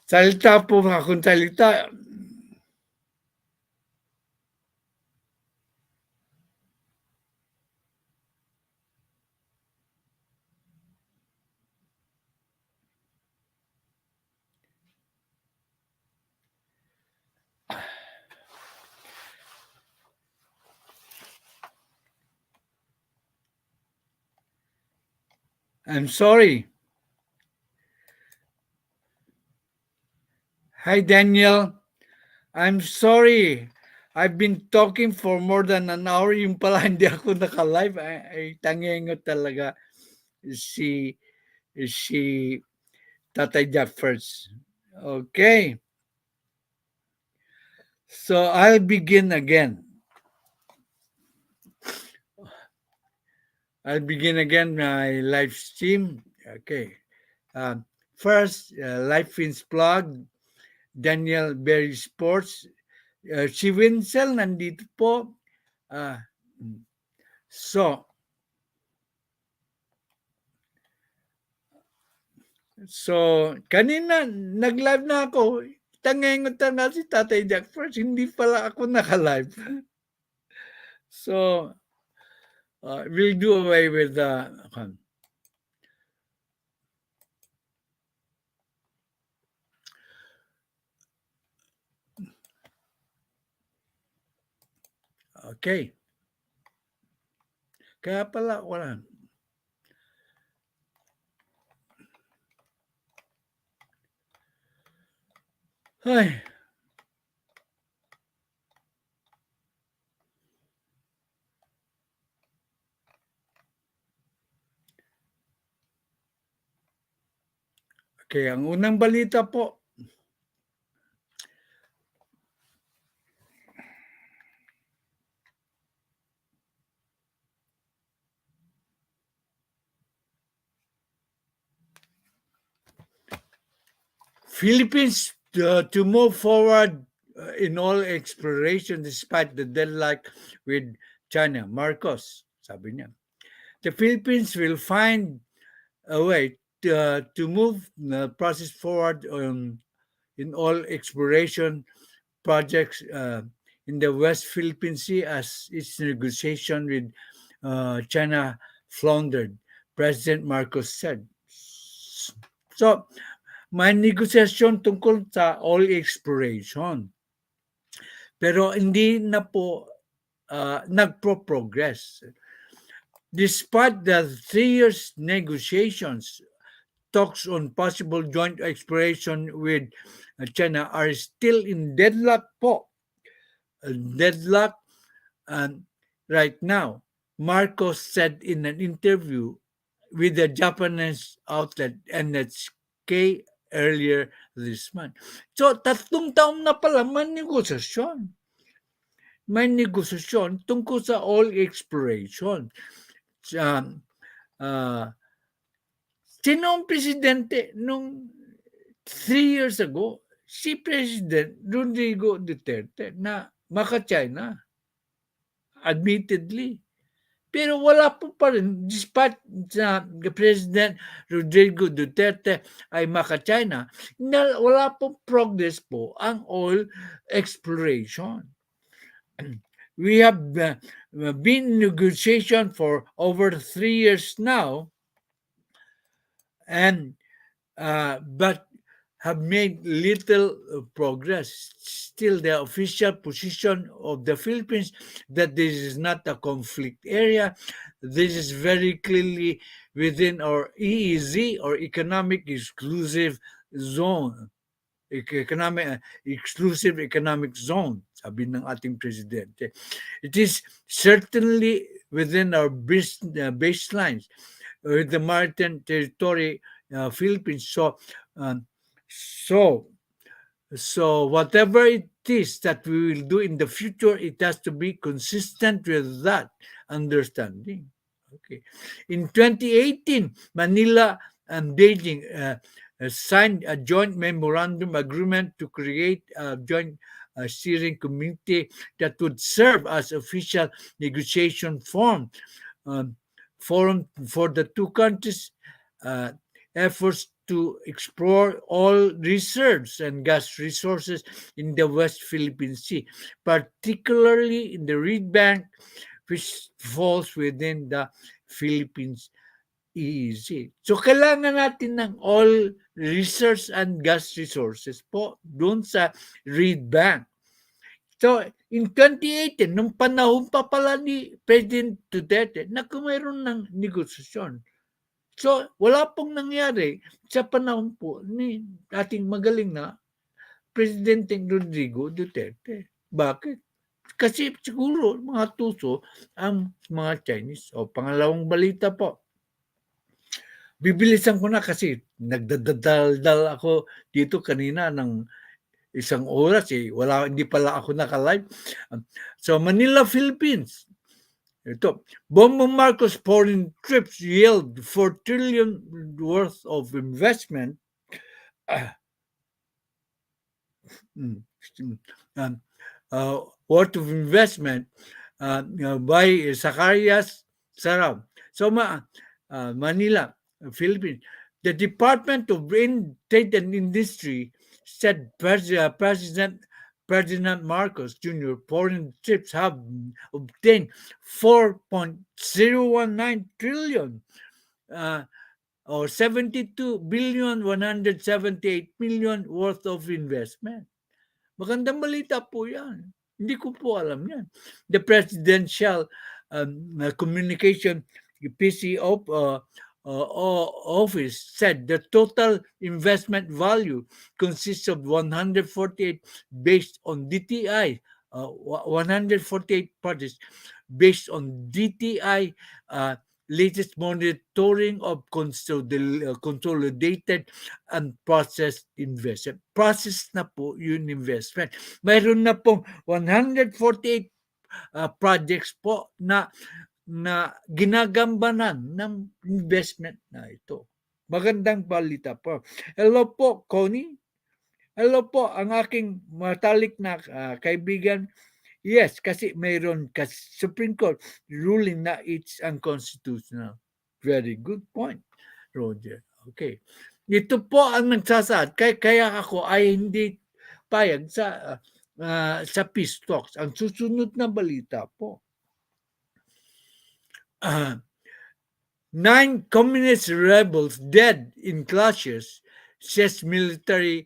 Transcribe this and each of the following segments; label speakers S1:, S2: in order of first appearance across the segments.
S1: Salita po akong salita. I'm sorry. Hi, Daniel. I'm sorry. I've been talking for more than an hour. Yung pala, hindi ako naka-live. Ay tangengot talaga si Tatay Jack first. Okay. So I'll begin again. I'll begin again my live stream. Okay. First, Live Fins Plug, Daniel Berry Sports. Si Winsel nandito po. So, kanina, nag-live na ako. Tangengot na si Tatay Jack first. Hindi pala ako naka-live. So, we'll do away with the... Okay. Kaya pala, wala. Ay. Okay, ang unang balita po. Philippines to move forward in all exploration despite the deadlock with China. Marcos, sabi niya. The Philippines will find a way to move the process forward in all exploration projects in the West Philippine Sea as its negotiation with China floundered, President Marcos said. So, may negosasyon tungkol sa oil exploration. Pero hindi na po nagpo-progress. Despite the 3 years negotiations, talks on possible joint exploration with China are still in deadlock po. Deadlock right now. Marcos said in an interview with the Japanese outlet NHK earlier this month. So, 3 taon na pala may negosasyon. May negosasyon tungkol sa oil exploration. Sino ang presidente nung 3 years ago? Si President Rodrigo Duterte na maka-China. Admittedly. Pero wala po pa rin, despite sa President Rodrigo Duterte ay maka-China, wala po progress po ang oil exploration. We have been in negotiation for over 3 years now, and but have made little progress. Still, the official position of the Philippines that this is not a conflict area. This is very clearly within our EEZ, or Economic Exclusive Zone. Exclusive Economic Zone, sabi ng ating presidente. It is certainly within our baselines with the maritime territory Philippines. So whatever it is that we will do in the future, it has to be consistent with that understanding. Okay. In 2018, Manila and Beijing signed a joint memorandum agreement to create a joint steering committee that would serve as official negotiation forum for the two countries' efforts to explore all reserves and gas resources in the West Philippine Sea, particularly in the Reed Bank, which falls within the Philippines EEZ. So, kailangan natin ng oil research and gas resources po doon sa Reed Bank. So, in 2018, nung panahon pa pala ni President Duterte, mayroon ng negosasyon. So, wala pong nangyari sa panahon po ni ating magaling na Presidente Rodrigo Duterte. Bakit? Kasi siguro mga tuso ang mga Chinese. O pangalawang balita po. Bibilisan ko na kasi nagdadaldal ako dito kanina ng isang oras hindi pala ako naka-live. So Manila, Philippines. Ito, Bongbong Marcos foreign trips yield 4 trillion worth of investment. Worth of investment by Zacarias Sarab. So Manila, Philippines. The Department of Trade and Industry said President Ferdinand Marcos Jr. foreign trips have obtained 4.019 trillion or 72,178,000,000 worth of investment. Magandang balita po yan. Hindi ko po alam yan. The Presidential Communication PCO office said the total investment value consists of 148 based on DTI, 148 projects based on DTI latest monitoring of consolidated and processed investment. Process na po yung investment. Mayroon na pong 148 projects po na ginagambanan ng investment na ito. Magandang balita po. Hello po, Connie. Hello po, ang aking matalik na kaibigan. Yes, kasi mayroon Supreme Court ruling na it's unconstitutional. Very good point, Roger. Okay. Ito po ang nagsasaad. Kaya ako ay hindi payag sa peace talks. Ang susunod na balita po. 9 communist rebels dead in clashes, says military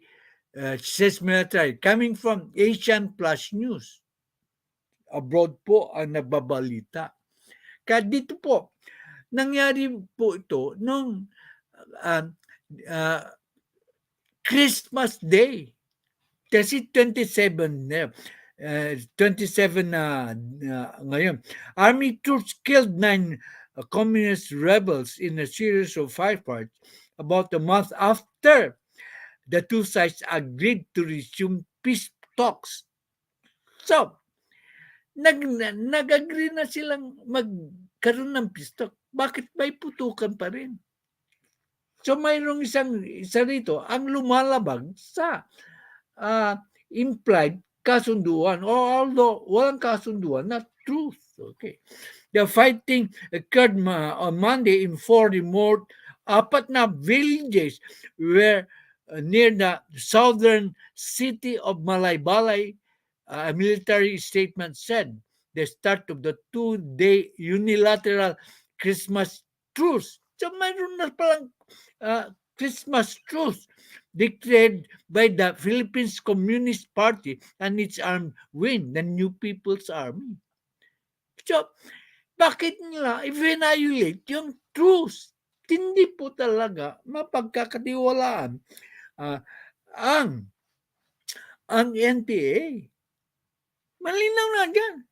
S1: coming from Asian Plus News. Abroad po ang nagbabalita. Kaya dito po, nangyari po ito nung Christmas Day. Kasi 27 na ngayon. Army troops killed 9 communist rebels in a series of firefights about a month after the two sides agreed to resume peace talks. So, nag-agree na silang magkaroon ng peace talk. Bakit may putukan pa rin? So, mayroong isa rito ang lumalabag sa implied kasunduan, although walang kasunduan, not truth. Okay. The fighting occurred on Monday in 4 remote apat na villages where near the southern city of Malaybalay. A military statement said the start of the 2-day unilateral Christmas truce. So mayroon na palang Christmas truce declared by the Philippines Communist Party and its armed wing, the New People's Army. So, bakit nila i-violate yung truce? Hindi po talaga mapagkakatiwalaan ang NPA. Malinaw na dyan.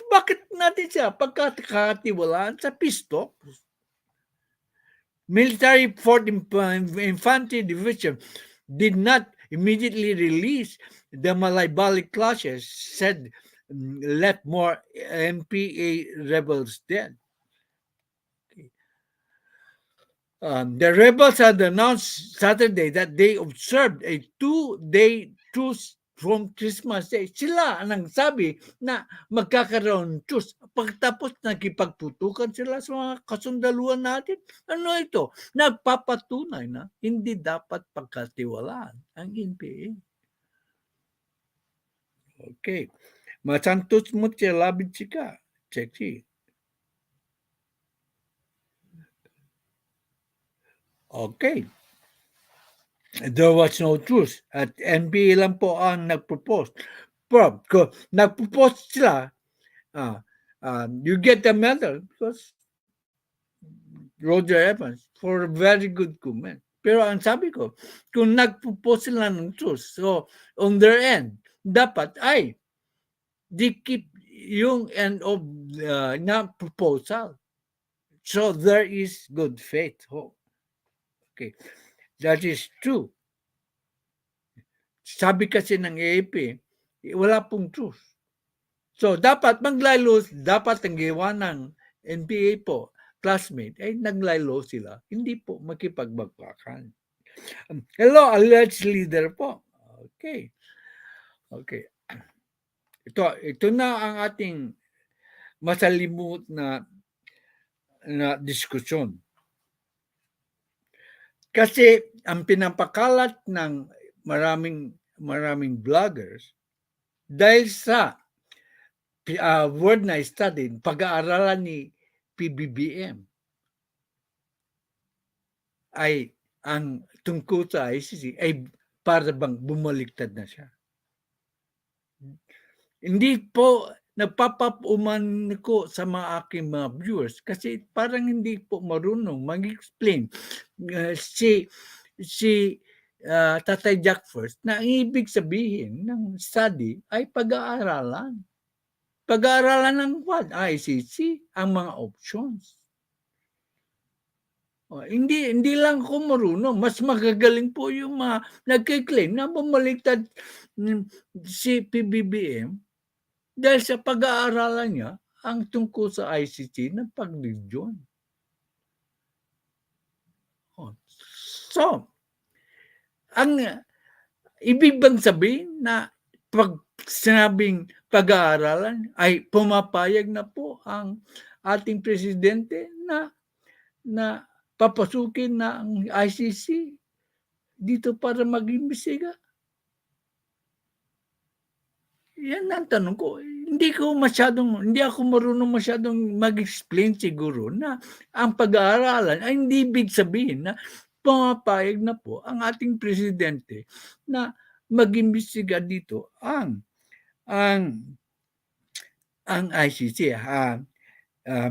S1: Bakit natin siya pagkakatiwalaan sa peace talks? Military 4th Infantry Division did not immediately release the Malaybalay clashes, said left more MPA rebels dead. The rebels had announced Saturday that they observed a 2-day truce from Christmas Day. Sila ang nagsabi na magkakaroon ng truce. Pagtapos nakipagputukan sila sa mga kasundaluhan natin. Ano ito? Nagpapatunay na hindi dapat pagkatiwalaan ang NPA. Okay. Masantos mo siya labid sika. Check. Okay. There was no truce. At NPA lang po ang nagpropose. Nagpropose sila, you get a medal because Roger Evans for a very good comment. Pero ang sabi ko, kung nagpropose sila ng truce, so on their end, dapat ay they keep yung end of na proposal. So there is good faith. Okay. That is true. Sabi kasi ng AAP, wala pong truth. So, dapat maglaylo, dapat ang gawa ng NPA po, classmate, ay naglaylo sila. Hindi po makipagbagbakan. Hello, alleged leader po. Okay. Ito na ang ating masalimut na diskusyon. Kasi ang pinapakalat ng maraming vloggers dahil sa word na study, pag-aaralan ni Pbbm ay ang tungkol sa ICC ay para bang bumaliktad na siya. Hindi po nagpapapuman ko sa mga aking mga viewers kasi parang hindi po marunong mag-explain si Tatay Jack first na ang ibig sabihin ng study ay pag-aaralan. Pag-aaralan ng what? ICC, ang mga options. Hindi lang ako marunong. Mas magagaling po yung mga nagkiklaim na bumaliktad si Pbbm dahil sa pag-aaralan niya ang tungkol sa ICC ng pag-region. So, ang ibig bang sabihin na pag sinabing pag-aaralan ay pumapayag na po ang ating presidente na papasukin na ang ICC dito para mag-imbestiga? Yan ang tanong ko. Hindi ako marunong masyadong mag-explain siguro na ang pag-aaralan ay hindi ibig sabihin na pumapayag na po ang ating presidente na mag-imbestiga dito ang ICC.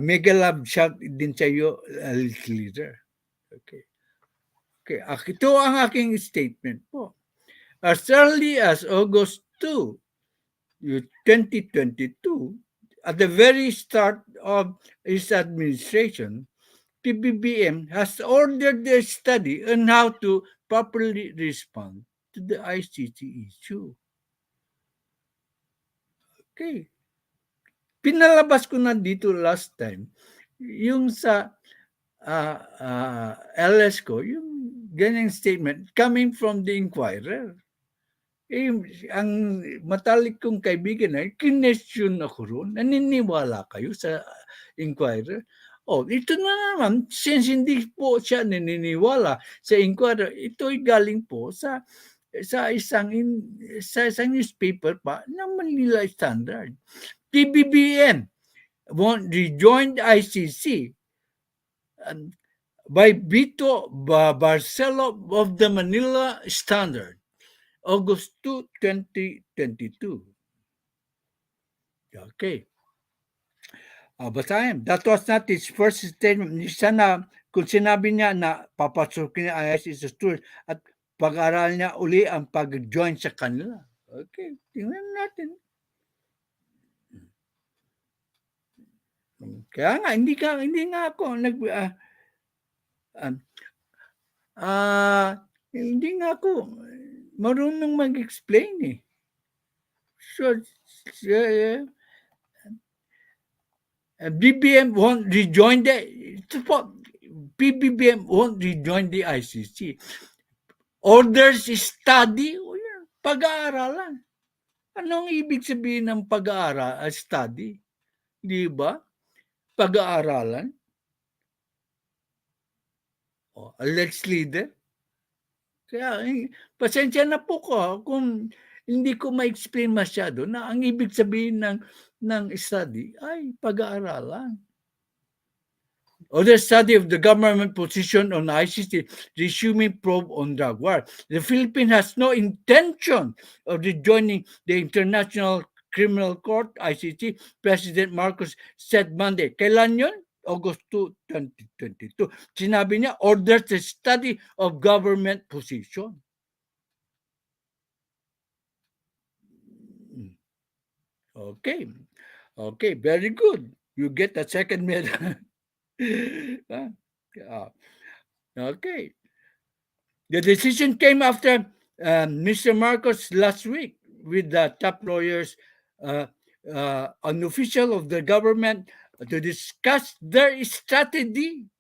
S1: Mega love shout din sa iyo, leader. Okay. Ito ang aking statement po. As early as August 2, 2022, at the very start of his administration, Pbbm has ordered a study on how to properly respond to the ICC issue. Okay. Pinalabas ko na dito last time, yung sa LS ko, yung ganyang statement coming from the Inquirer. Ang matalik kong kaibigan ay kinestyon ako roon. Naniniwala kayo sa Inquirer? Ito na naman, since hindi po siya naniniwala sa Inquirer, ito'y galing po sa isang newspaper pa ng Manila Standard. Pbbm won't rejoin the ICC by Vito Barcelo of the Manila Standard, August 2, 2022. Okay. Basahin. That was not his first statement. Sana kung sinabi niya na papasukin niya ICC sa tour at pag-aral niya uli ang pag-join sa kanila. Okay. Tingnan natin. Kaya nga, hindi nga ako hindi nga ako marunong mag-explain eh. So, Pbbm won't rejoin the ICC. Orders study, pag-aaralan. Anong ibig sabihin ng pag-aaral, study? Di ba? Pag-aaralan? O, alleged leader? Kaya, pasensya na po ko kung hindi ko ma-explain masyado na ang ibig sabihin ng study ay pag-aaralan. Other study of the government position on ICC, resuming probe on drug war. The Philippines has no intention of rejoining the International Criminal Court, ICC, President Marcos said Monday. Kailan yun? August 2, 2022. Sinabi niya, orders the study of government position. Okay. Okay, very good. You get a second medal. Okay. The decision came after Mr. Marcos last week with the top lawyers, an official of the government, to discuss their strategy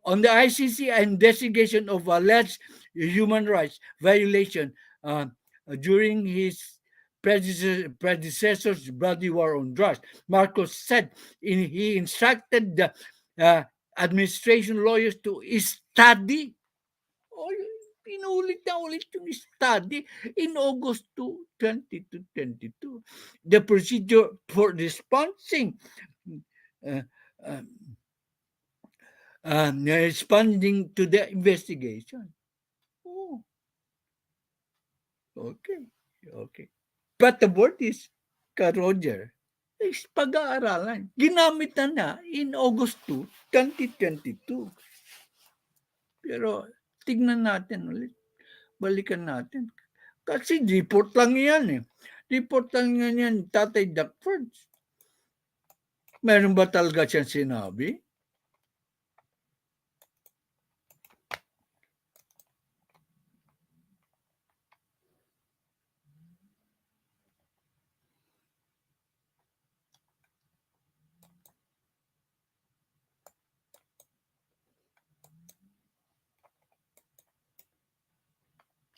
S1: on the ICC investigation of alleged human rights violation during his predecessor's bloody war on drugs. Marcos said he instructed the administration lawyers to study. Oh, pinulit na ulit yung study in August 2, 2022. The procedure for responding uh, uh, responding to the investigation. Oh, okay. Okay. But the word is, Roger, is pag-aaralan. Ginamit na in August 2, 2022. Pero tignan natin ulit. Balikan natin. Kasi report lang yan eh. Report lang yan, Tatay Duckford. Meron ba talaga siyang sinabi?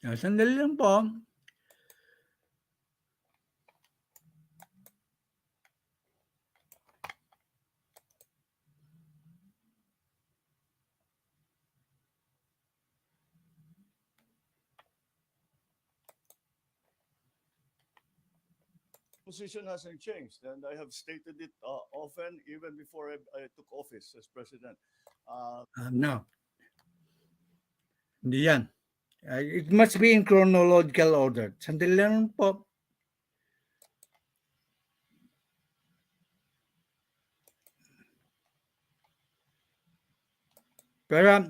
S1: Sandali lang po.
S2: Position hasn't changed, and I have stated it often, even before I took office as president.
S1: No. Hindi yan. It must be in chronological order. Sandali lang po. Pero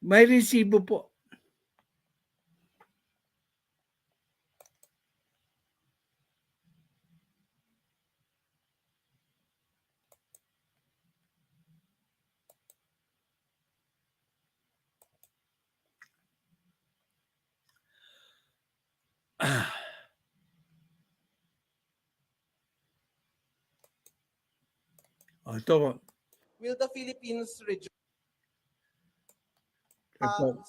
S1: may resibo po. Ito.
S3: Will the Philippines rejoin?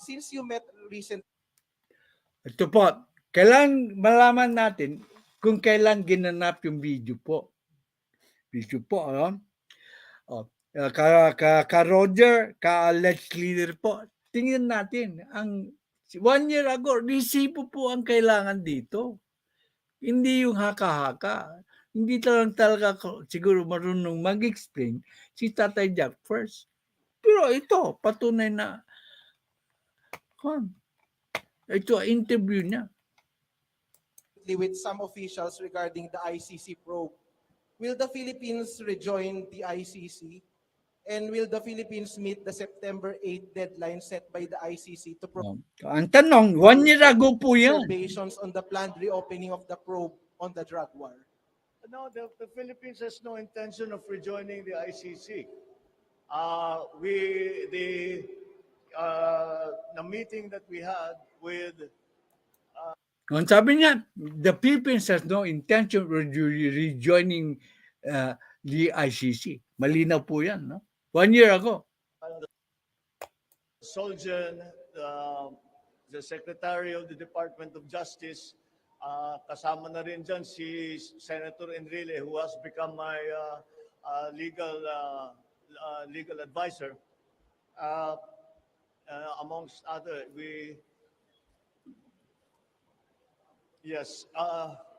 S3: Since you met recently,
S1: Ito po. Kailan malaman natin kung kailan ginanap yung video po. Video po, ano? Ka Roger, ka alleged leader po. Tingnan natin. Ang 1 year ago, resibo po ang kailangan dito. Hindi yung haka-haka. Hindi talaga siguro marunong mag-explain si Tatay Jack first. Pero ito, patunay na ito, interview niya.
S3: with some officials regarding the ICC probe, will the Philippines rejoin the ICC? And will the Philippines meet the September 8 deadline set by the ICC to provide
S1: Ang tanong, 1 year ago po yan.
S3: observations on the planned reopening of the probe on the drug war?
S2: No, the Philippines has no intention of rejoining the ICC. The meeting that we had with
S1: Ang sabi niya, the Philippines has no intention of rejoining the ICC. Malinaw po yan, no? 1 year ago.
S2: Soljan, the Secretary of the Department of Justice, Kasama na rin dyan si Senator Enrile, who has become my legal advisor. Amongst other, yes,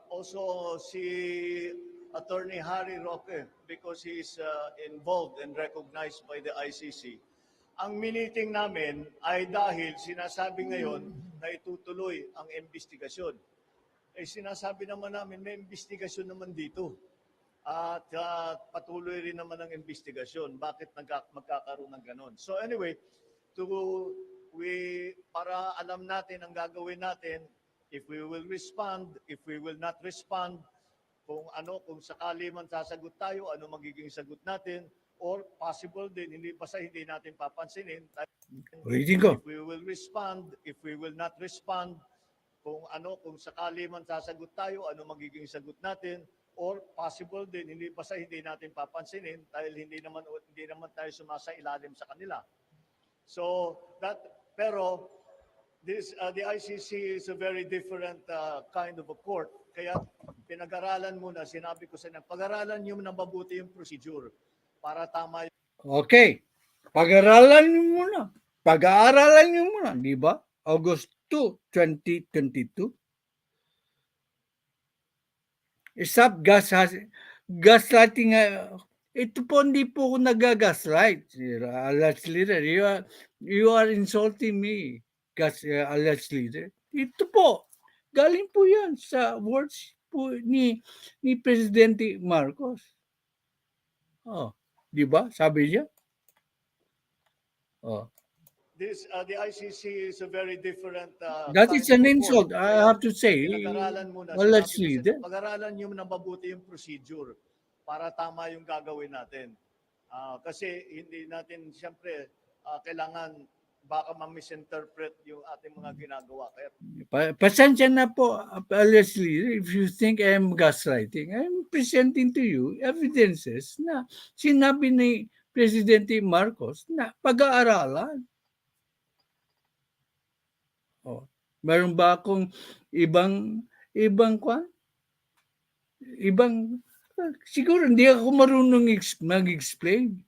S2: also si Attorney Harry Roque, because he is involved and recognized by the ICC. Ang meeting namin ay dahil sinasabi ngayon na itutuloy ang investigasyon. Sinasabi naman namin may investigasyon naman dito. At patuloy rin naman ang investigasyon. Bakit magkakaroon ng ganon? So anyway, para alam natin ang gagawin natin, if we will respond, if we will not respond, kung sakali man sasagot tayo, ano magiging sagot natin, or possible din, hindi natin papansinin.
S1: Ulitin ko.
S2: If we will respond, if we will not respond, kung sakali man sasagot tayo, ano magiging sagot natin, or possible din, hindi natin papansinin dahil hindi naman tayo sumasailalim sa kanila. So pero the ICC is a very different kind of a court. Kaya pinag-aralan muna, sinabi ko sa inyo, pag-aralan nyo na mabuti yung procedure para tama yung...
S1: Okay. Pag-aralan nyo muna. Pag-aaralan nyo muna, di ba? August 2, 2022. Stop gaslighting. Ito po, hindi po ako nag-gaslight. Alleged leader, you are insulting me. Alleged leader. Ito po, galing po yan sa words po ni Presidente Marcos. Oh, di ba? Sabi niya. Oh.
S2: The ICC is a very different
S1: That is an
S2: kind of
S1: insult,
S2: court.
S1: I have to say.
S2: Pinag-aralan muna,
S1: Alleged
S2: sinabi ko sa
S1: leader.
S2: inyo, pag-aralan nyo na mabuti yung procedure para tama yung gagawin natin. Kasi hindi natin, siyempre, kailangan baka ma-misinterpret yung ating mga ginagawa. Kaya
S1: Pasensya na po, alleged leader, if you think I am gaslighting, I'm presenting to you evidences na sinabi ni Presidente Marcos na pag-aaralan. Oh, meron ba akong ibang siguro hindi ako marunong mag-explain.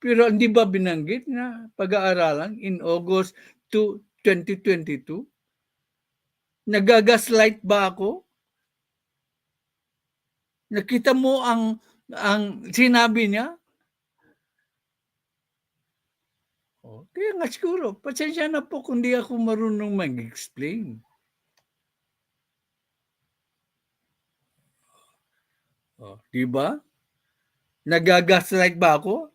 S1: Pero hindi ba binanggit na pag-aaralan in August 2, 2022? Nagagaslight ba ako? Nakita mo ang sinabi niya? Kaya nga siguro, pasensya na po kung di ako marunong mag-explain. Di ba? Nagagaslight ba ako?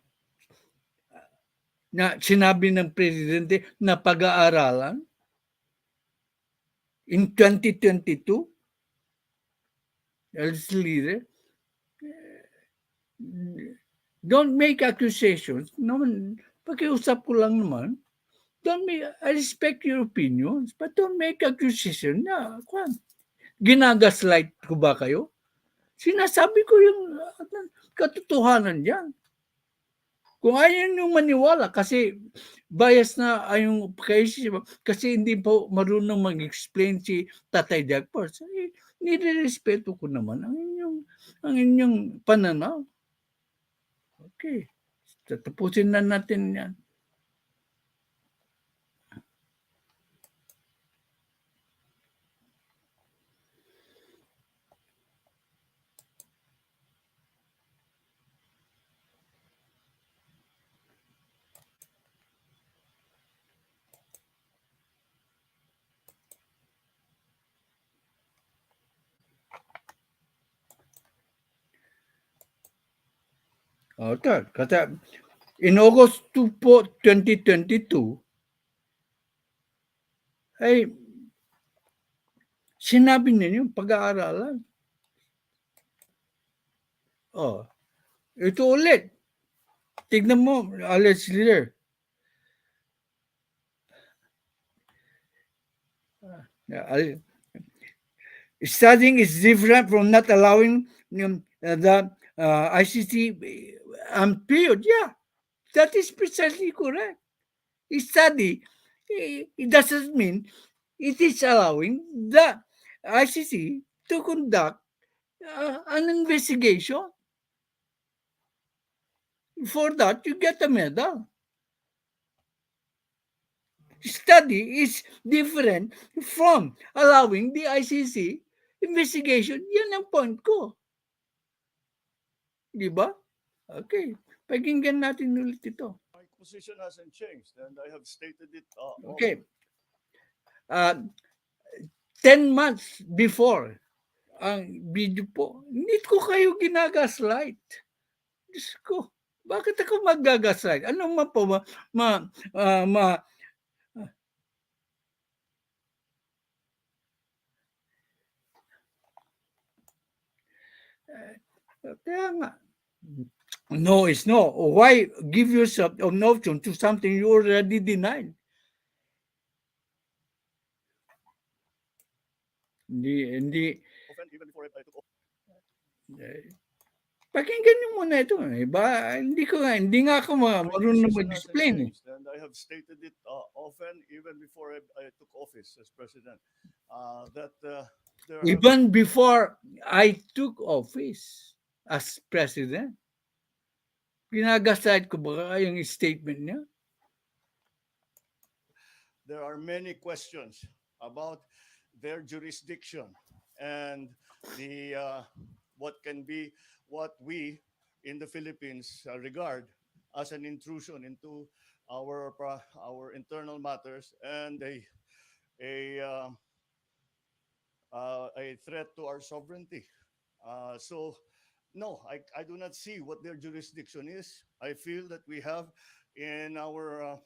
S1: Na sinabi ng Presidente na pag-aaralan? In 2022? As leader? Don't make accusations. Naman, pakiusap ko lang naman. I respect your opinions, but don't make accusation na, ginagaslight ko ba kayo? Sinasabi ko yung katotohanan dyan. Kung ayaw nyo maniwala, kasi bias na yung kasi hindi po marunong mag-explain si Tatay Jagpor. Nirerespeto ko naman ang inyong pananaw. Okay. Tatapusin na natin yan. Kasi in August 2 po, 2022, ay sinabi niya yung pag-aaralan. Ito ulit. Tignan mo, alleged leader. Studying is different from not allowing the ICC period. Yeah, that is precisely correct. Study, it doesn't mean it is allowing the ICC to conduct an investigation. For that, you get a medal. Study is different from allowing the ICC investigation. Yan ang point ko. Di ba? Okay. Pakinggan natin ulit ito.
S2: My position hasn't changed, and I have stated it.
S1: Okay. 10 months before ang video po, hindi ko kayo ginagaslight. Diyos ko, bakit ako magagaslight? Ano man po kaya nga, no is no. Why give yourself an option to something you already denied? Hindi.
S2: Often, even before I took office.
S1: Pakinggan niyo muna ito. Hindi nga ako marunong mag-explain.
S2: And I have stated it often, even before I took office as president, that
S1: even before I took office as president, ginagaslight ko ba yung statement niya?
S2: There are many questions about their jurisdiction and the what we in the Philippines regard as an intrusion into our internal matters and a threat to our sovereignty. So no, I do not see what their jurisdiction is. I feel that we have in our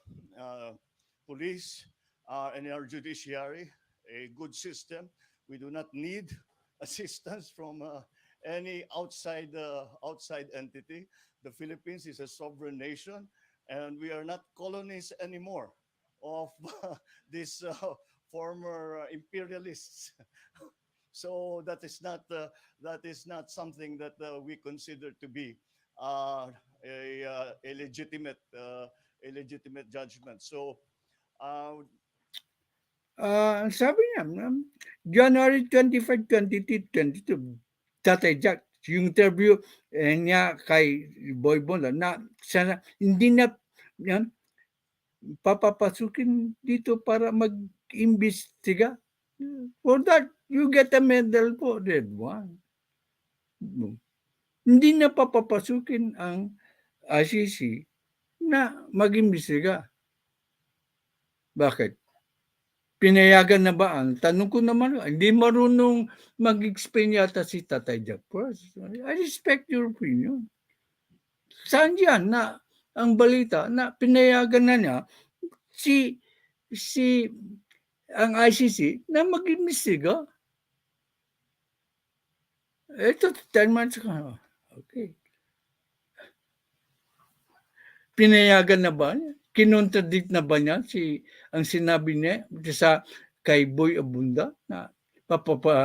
S2: police and in our judiciary a good system. We do not need assistance from any outside entity. The Philippines is a sovereign nation, and we are not colonies anymore of these former imperialists. So that is not something that we consider to be a legitimate judgment. So.
S1: Sabi niya, January 25, 2022, Tatay Jack, yung interview niya kay Boy Bonda na sana hindi na yan, papapasukin dito para mag-imbestiga. For that, you get a medal po, Red One. Hindi na papapasukin ang ICC na mag-imbestiga. Bakit? Pinayagan na ba ang? Tanong ko naman, hindi marunong mag-explain yata si Tatay Jack. I respect your opinion. Saan yan na ang balita na pinayagan na niya ang ICC na mag-imbestiga? Ito, 10 months ka. Okay. Pinayagan na ba niya? Kinontradict na ba niya ang sinabi niya sa kay Boy Abunda na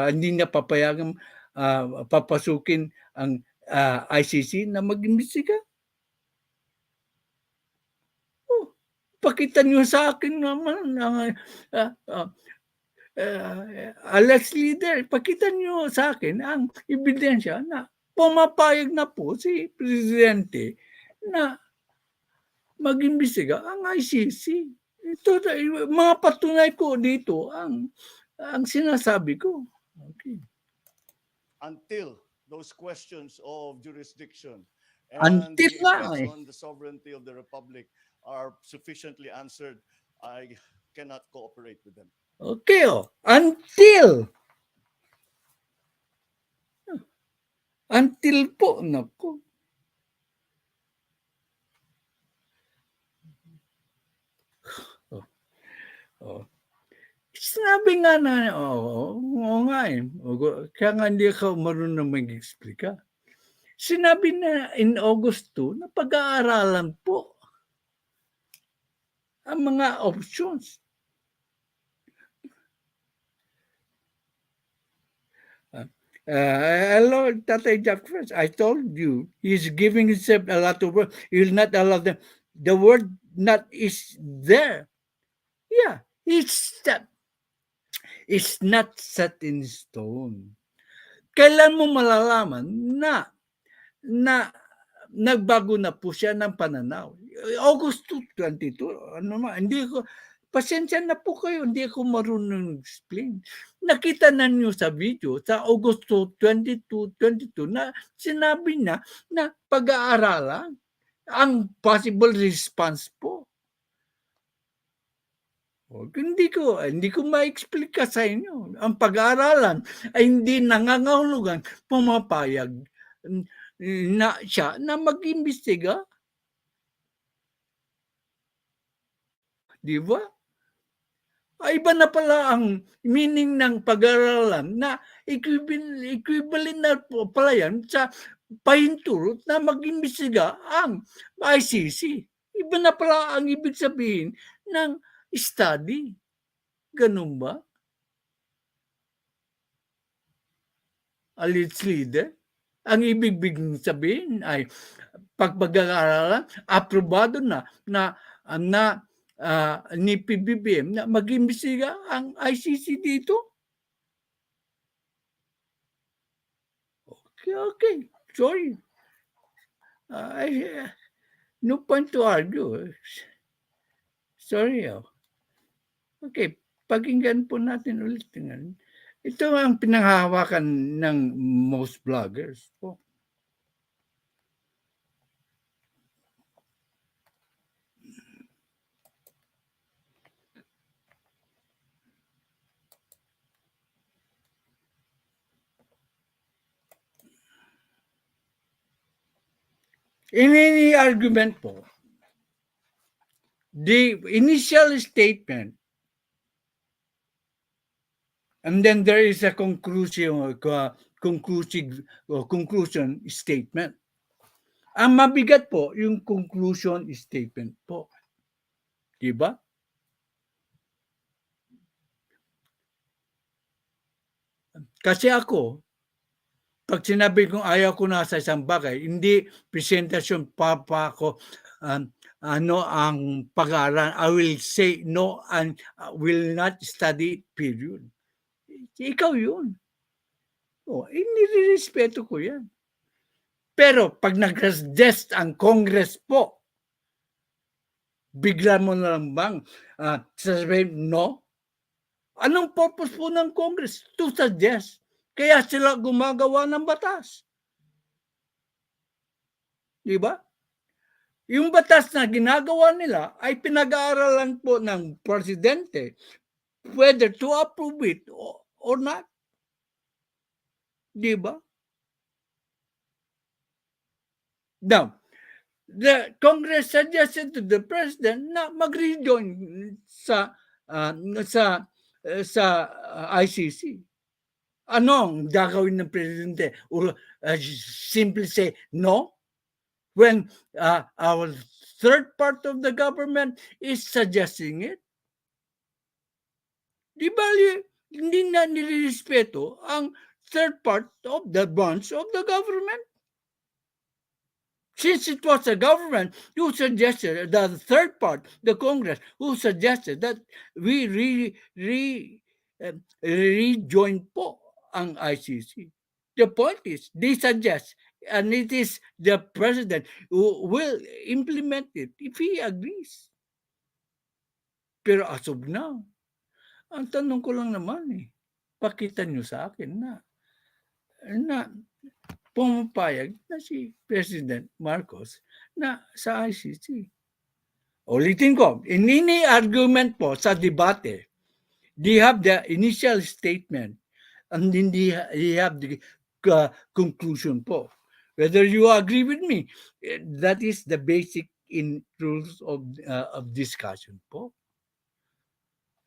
S1: hindi niya papayagan papasukin ang ICC na mag-imbestiga? Pakita niyo sa akin naman alleged leader, pakita niyo sa akin ang ebidensya na pumapayag na po si Presidente na mag-imbestiga ang ICC. Ito, mga patunay ko dito ang sinasabi ko. Okay.
S2: Until those questions of jurisdiction and the effects on the sovereignty of the Republic are sufficiently answered, I cannot cooperate with them.
S1: Okay, until po, naku. Sinabi nga na, oo nga eh. Kaya nga hindi ako marunong mag-explika. Sinabi na in August 2 na pag-aaralan po ang mga options. Hello, Tatay Jack first. I told you, he's giving himself a lot of work. He will not allow them. The word not is there. Yeah, is not set in stone. Kailan mo malalaman na nagbago na po siya ng pananaw? August 22, pasensya na po kayo, hindi ako marunong explain. Nakita na niyo sa video, sa August 22 na sinabi niya na pag-aaralan ang possible response po. Hindi ko ma-explica sa inyo. Ang pag-aaralan ay hindi nangangahulugan pumapayag na siya na mag-imbestiga. Di ba? Iba na pala ang meaning ng pag-aaralan na equivalent na po pala yan sa pahintulot na mag-imbestiga ang ICC. Iba na pala ang ibig sabihin ng study. Ganun ba? Alleged leader? Ang ibig sabihin ay pag-aaralan, aprobado na ni Pbbm na mag-imbestiga ang ICC dito? Okay. Sorry. No point to argue. Sorry. Okay. Pakinggan po natin ulit. Ito ang pinanghahawakan ng most vloggers po. In any argument po, the initial statement and then there is a conclusion statement. Ang mabigat po, yung conclusion statement po. Diba? Kasi ako, pag sinabi kong ayaw ko na sa isang bagay, hindi presentasyon pa ako ang pag-aaral. I will say no and will not study, period. Ikaw yun. Inirespeto ko yan. Pero pag nag-suggest ang Congress po, bigla mo na lang bang sasabihin no? Anong purpose po ng Congress? To suggest. Kaya sila gumagawa ng batas. Diba? Yung batas na ginagawa nila ay pinag-aaralan po ng presidente whether to approve it or not. Diba? Now, the Congress suggested to the president na mag-rejoin sa ICC. Anong gagawin ng presidente? Or simply say no? When our third part of the government is suggesting it? Di ba hindi na nirespeto ang third part of the branch of the government? Since it was the government who suggested, the third part, the Congress, who suggested that we rejoin po ang ICC. The point is, they suggest, and it is the president who will implement it if he agrees. Pero as of now, ang tanong ko lang naman pakita nyo sa akin na pumapayag na si President Marcos na sa ICC. Ulitin ko, in any argument po sa debate, they have the initial statement and then they have the conclusion po. Whether you agree with me, that is the basic in rules of discussion po.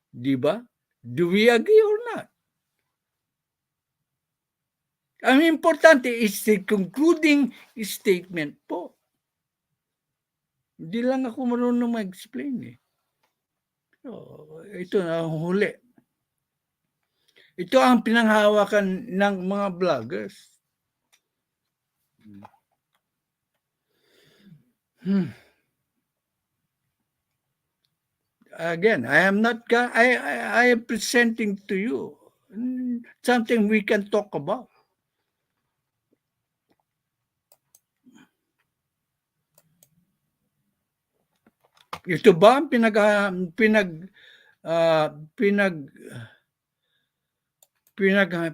S1: Diba? Do we agree or not? Ang importante is the concluding statement po. Hindi lang ako marunong mag-explain So, ito na ang huli. Ito ang pinanghahawakan ng mga vloggers. again, I am not. I am presenting to you something we can talk about. Ito ba ang ah, pinag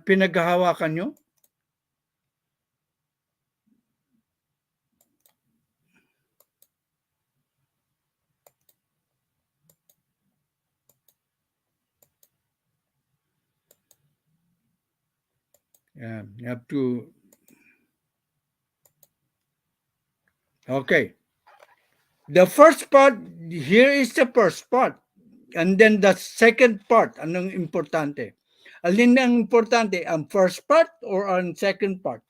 S1: pinaghahawakan nyo? Yeah, you have to. Okay. The first part, here is the first part. And then the second part, anong importante? Alin ang importante? Ang first part or ang second part?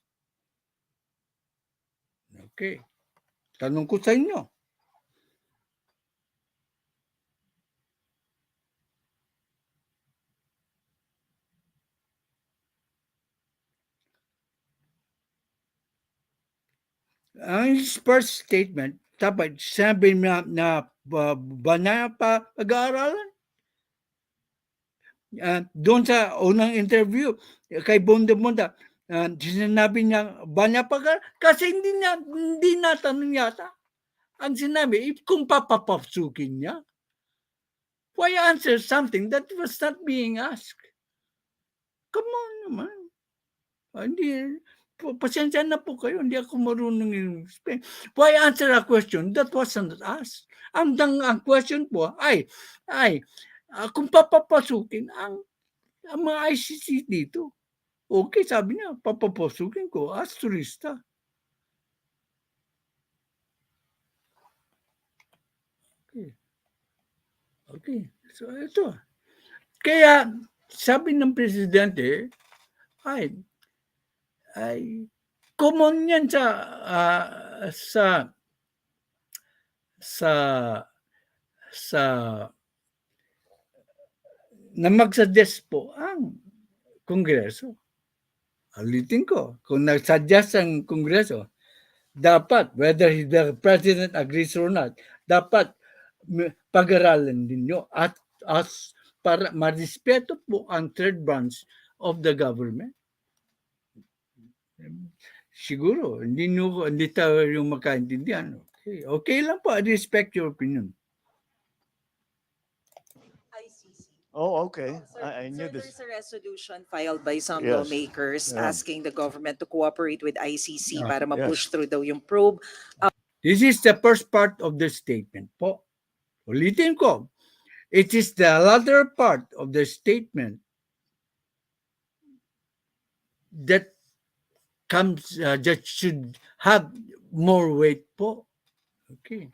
S1: Okay. Tanong ko sa inyo. Ang first statement, dapat sabi na ba na pa pag-aaralan? Doon sa unang interview kay Bonda, sinabi niya, ba niya pag-aaralan? Kasi hindi natanong yata. Ang sinabi, kung papapasukin niya, why answer something that was not being asked? Come on naman. Hindi, pasensya na po kayo, hindi ako marunong i-explain. Why answer a question that wasn't asked? Ang question po ay kung papapasukin ang mga ICC dito. Okay, sabi niya, papapasukin ko as turista. Okay. So, ito. Kaya, sabi ng presidente, ay common yan sa na magsuggest po ang Kongreso. Ulitin ko, kung nagsuggest ang Kongreso, dapat, whether the President agrees or not, dapat pag-aralan ninyo at para marespeto po ang third branch of the government. Siguro, hindi tayo yung makaintindihan. Okay lang po, I respect your opinion.
S2: Oh, okay.
S4: Sir,
S2: I knew
S4: sir,
S2: this.
S4: there's a resolution filed by some
S2: Yes.
S4: lawmakers
S2: Yeah.
S4: asking the government to cooperate with ICC
S1: Yeah.
S4: para ma-push
S2: Yes.
S4: through daw yung probe.
S1: This is the first part of the statement po. Ulitin ko. It is the latter part of the statement that that should have more weight po. Okay.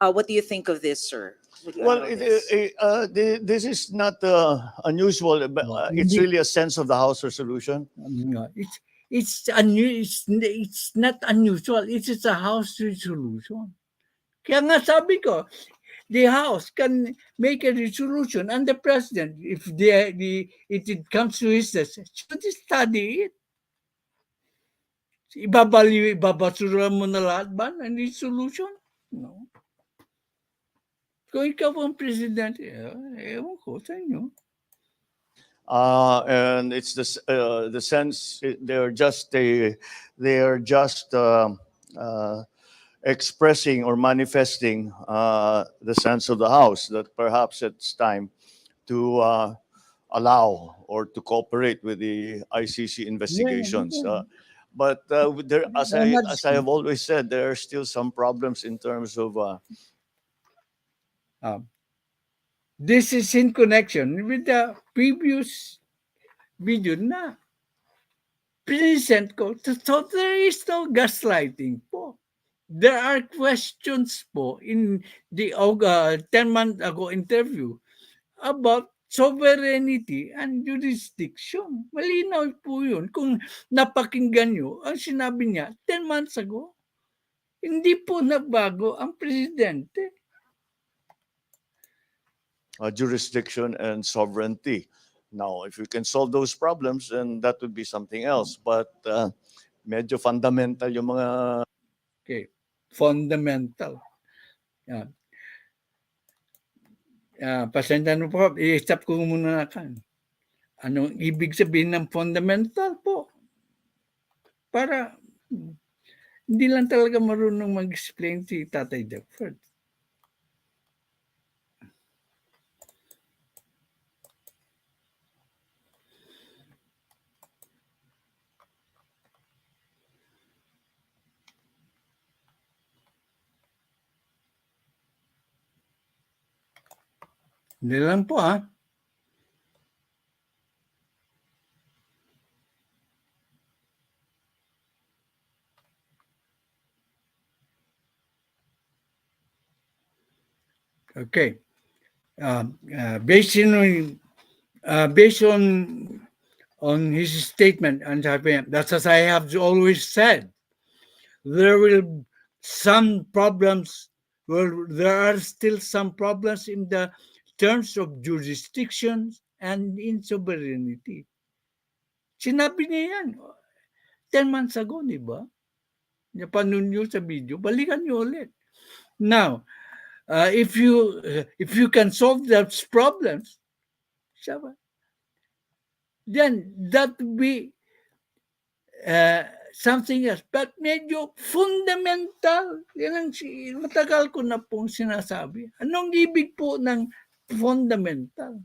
S4: What do you think of this, sir? Would you
S2: Well,
S4: allow this?
S2: this is not unusual, but it's
S1: Hindi.
S2: really a sense of the House resolution.
S1: It's not unusual. It is a House resolution. Kaya nga sabi ko, the House can make a resolution and the President, if it comes to his desk, should study it. Ibabasura mo na lahat ba ng resolution? No. Kung ikaw ang President, ewan ko sa inyo.
S2: And it's the sense they're just expressing or manifesting the sense of the House that perhaps it's time to allow or to cooperate with the ICC investigations.
S1: Yeah.
S2: But there, as
S1: That's
S2: I have always said, there are still some problems in terms of
S1: This is in connection with the previous video na present ko. So there is no gaslighting po. There are questions po in the 10 months ago interview about sovereignty and jurisdiction. Malinaw po yun. Kung napakinggan nyo, ang sinabi niya 10 months ago, hindi po nagbago ang presidente.
S2: jurisdiction and sovereignty. Now, if we can solve those problems, then that would be something else. But medyo fundamental yung mga...
S1: Okay. Fundamental. Yeah. Pasensya na po, i-stop ko muna kan. Anong ibig sabihin ng fundamental po? Para hindi lang talaga marunong mag-explain si Tatay Jefford. Hindi lang po Okay. Based on his statement, and that's as I have always said, there will some problems. Well, there are still some problems in the terms of jurisdiction and in sovereignty. Sinabi niya yan 10 months ago, di ba? Napanood nyo sa video, balikan nyo ulit. Now, if you can solve those problems, then that would be something else. But medyo fundamental. Yan ang matagal ko na pong sinasabi. Anong ibig po ng fundamental?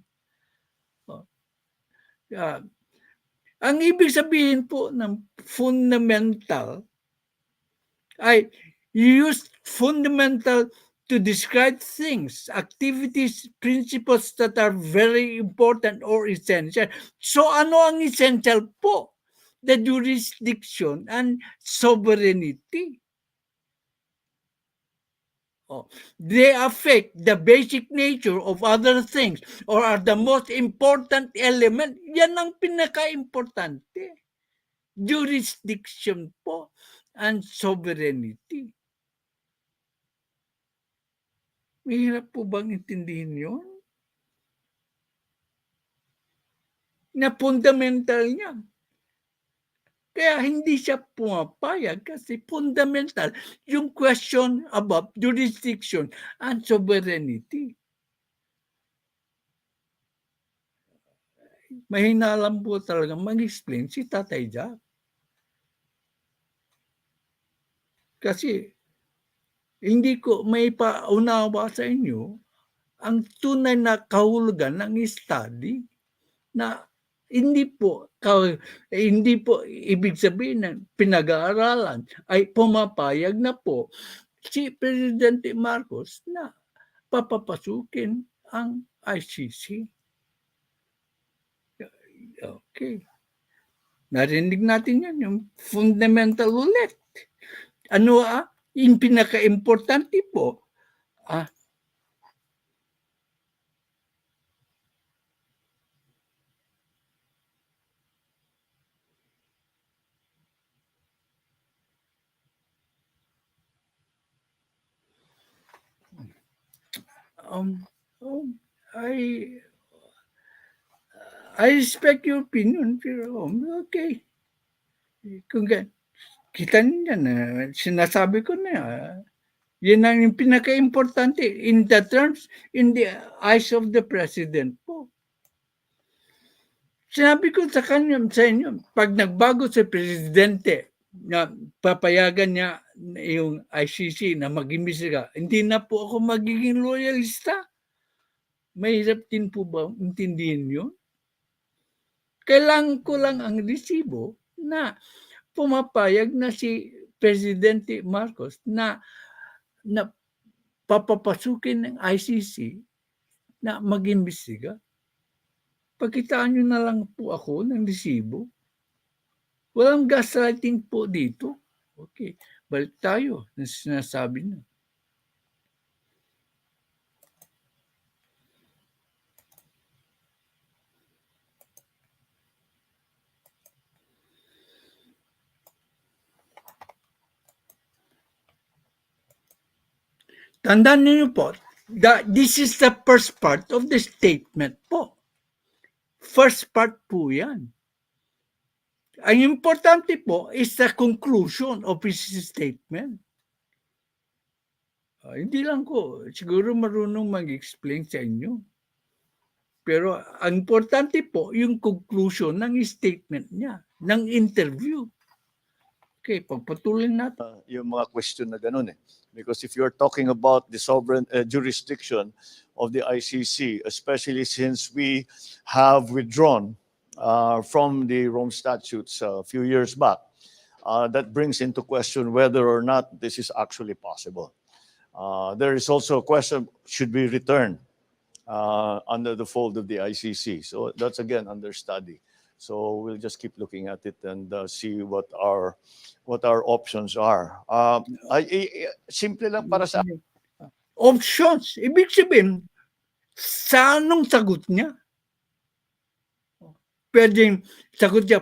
S1: Ang ibig sabihin po ng fundamental ay you use fundamental to describe things, activities, principles that are very important or essential. So ano ang essential po? The jurisdiction and sovereignty. They affect the basic nature of other things or are the most important element. Yan ang pinaka-importante. Jurisdiction po and sovereignty. Mahirap po bang intindihin yun? Na fundamental niya. Kaya hindi siya pumapayag kasi fundamental yung question about jurisdiction and sovereignty. Mahina lang po talaga mag-explain si Tatay Jack. Kasi hindi ko may paunawa sa inyo ang tunay na kahulugan ng study na hindi po ibig sabihin ng pinag-aaralan ay pumapayag na po si Presidente Marcos na papapasukin ang ICC. Okay. Narinig natin yan, yung fundamental ulit. Ano yung pinaka-importante po, I respect your opinion, pero okay. Kung kita niya na, sinasabi ko na, yan ang yung pinaka-importante in the terms, in the eyes of the President po. Sinabi ko sa kanya, sa inyo, pag nagbago si Presidente, na papayagan niya yung ICC na mag-imbestiga, hindi na po ako magiging loyalista. Mahirap din po ba intindihin yun? Kailangan ko lang ang resibo na pumapayag na si Presidente Marcos na papapasukin ng ICC na mag-imbestiga. Pagkitaan nyo na lang po ako ng resibo. Walang gaslighting po dito. Okay, balik tayo na sinasabi na. Tandaan niyo po, this is the first part of the statement po. First part po yan. Ang importante po is the conclusion of his statement. Hindi lang ko, siguro marunong mag-explain sa inyo. Pero ang importante po, yung conclusion ng statement niya, ng interview. Okay, pagpatuloy natin.
S2: Yung mga question na ganun eh. Because if you're talking about the sovereign jurisdiction of the ICC, especially since we have withdrawn from the Rome Statutes a few years back, that brings into question whether or not this is actually possible. There is also a question, should we return under the fold of the ICC? So that's again under study. So we'll just keep looking at it and see what our options are. Simple lang para sa
S1: Options. Ibig sabihin, sa anong sagot niya? Pwedeng sagot niya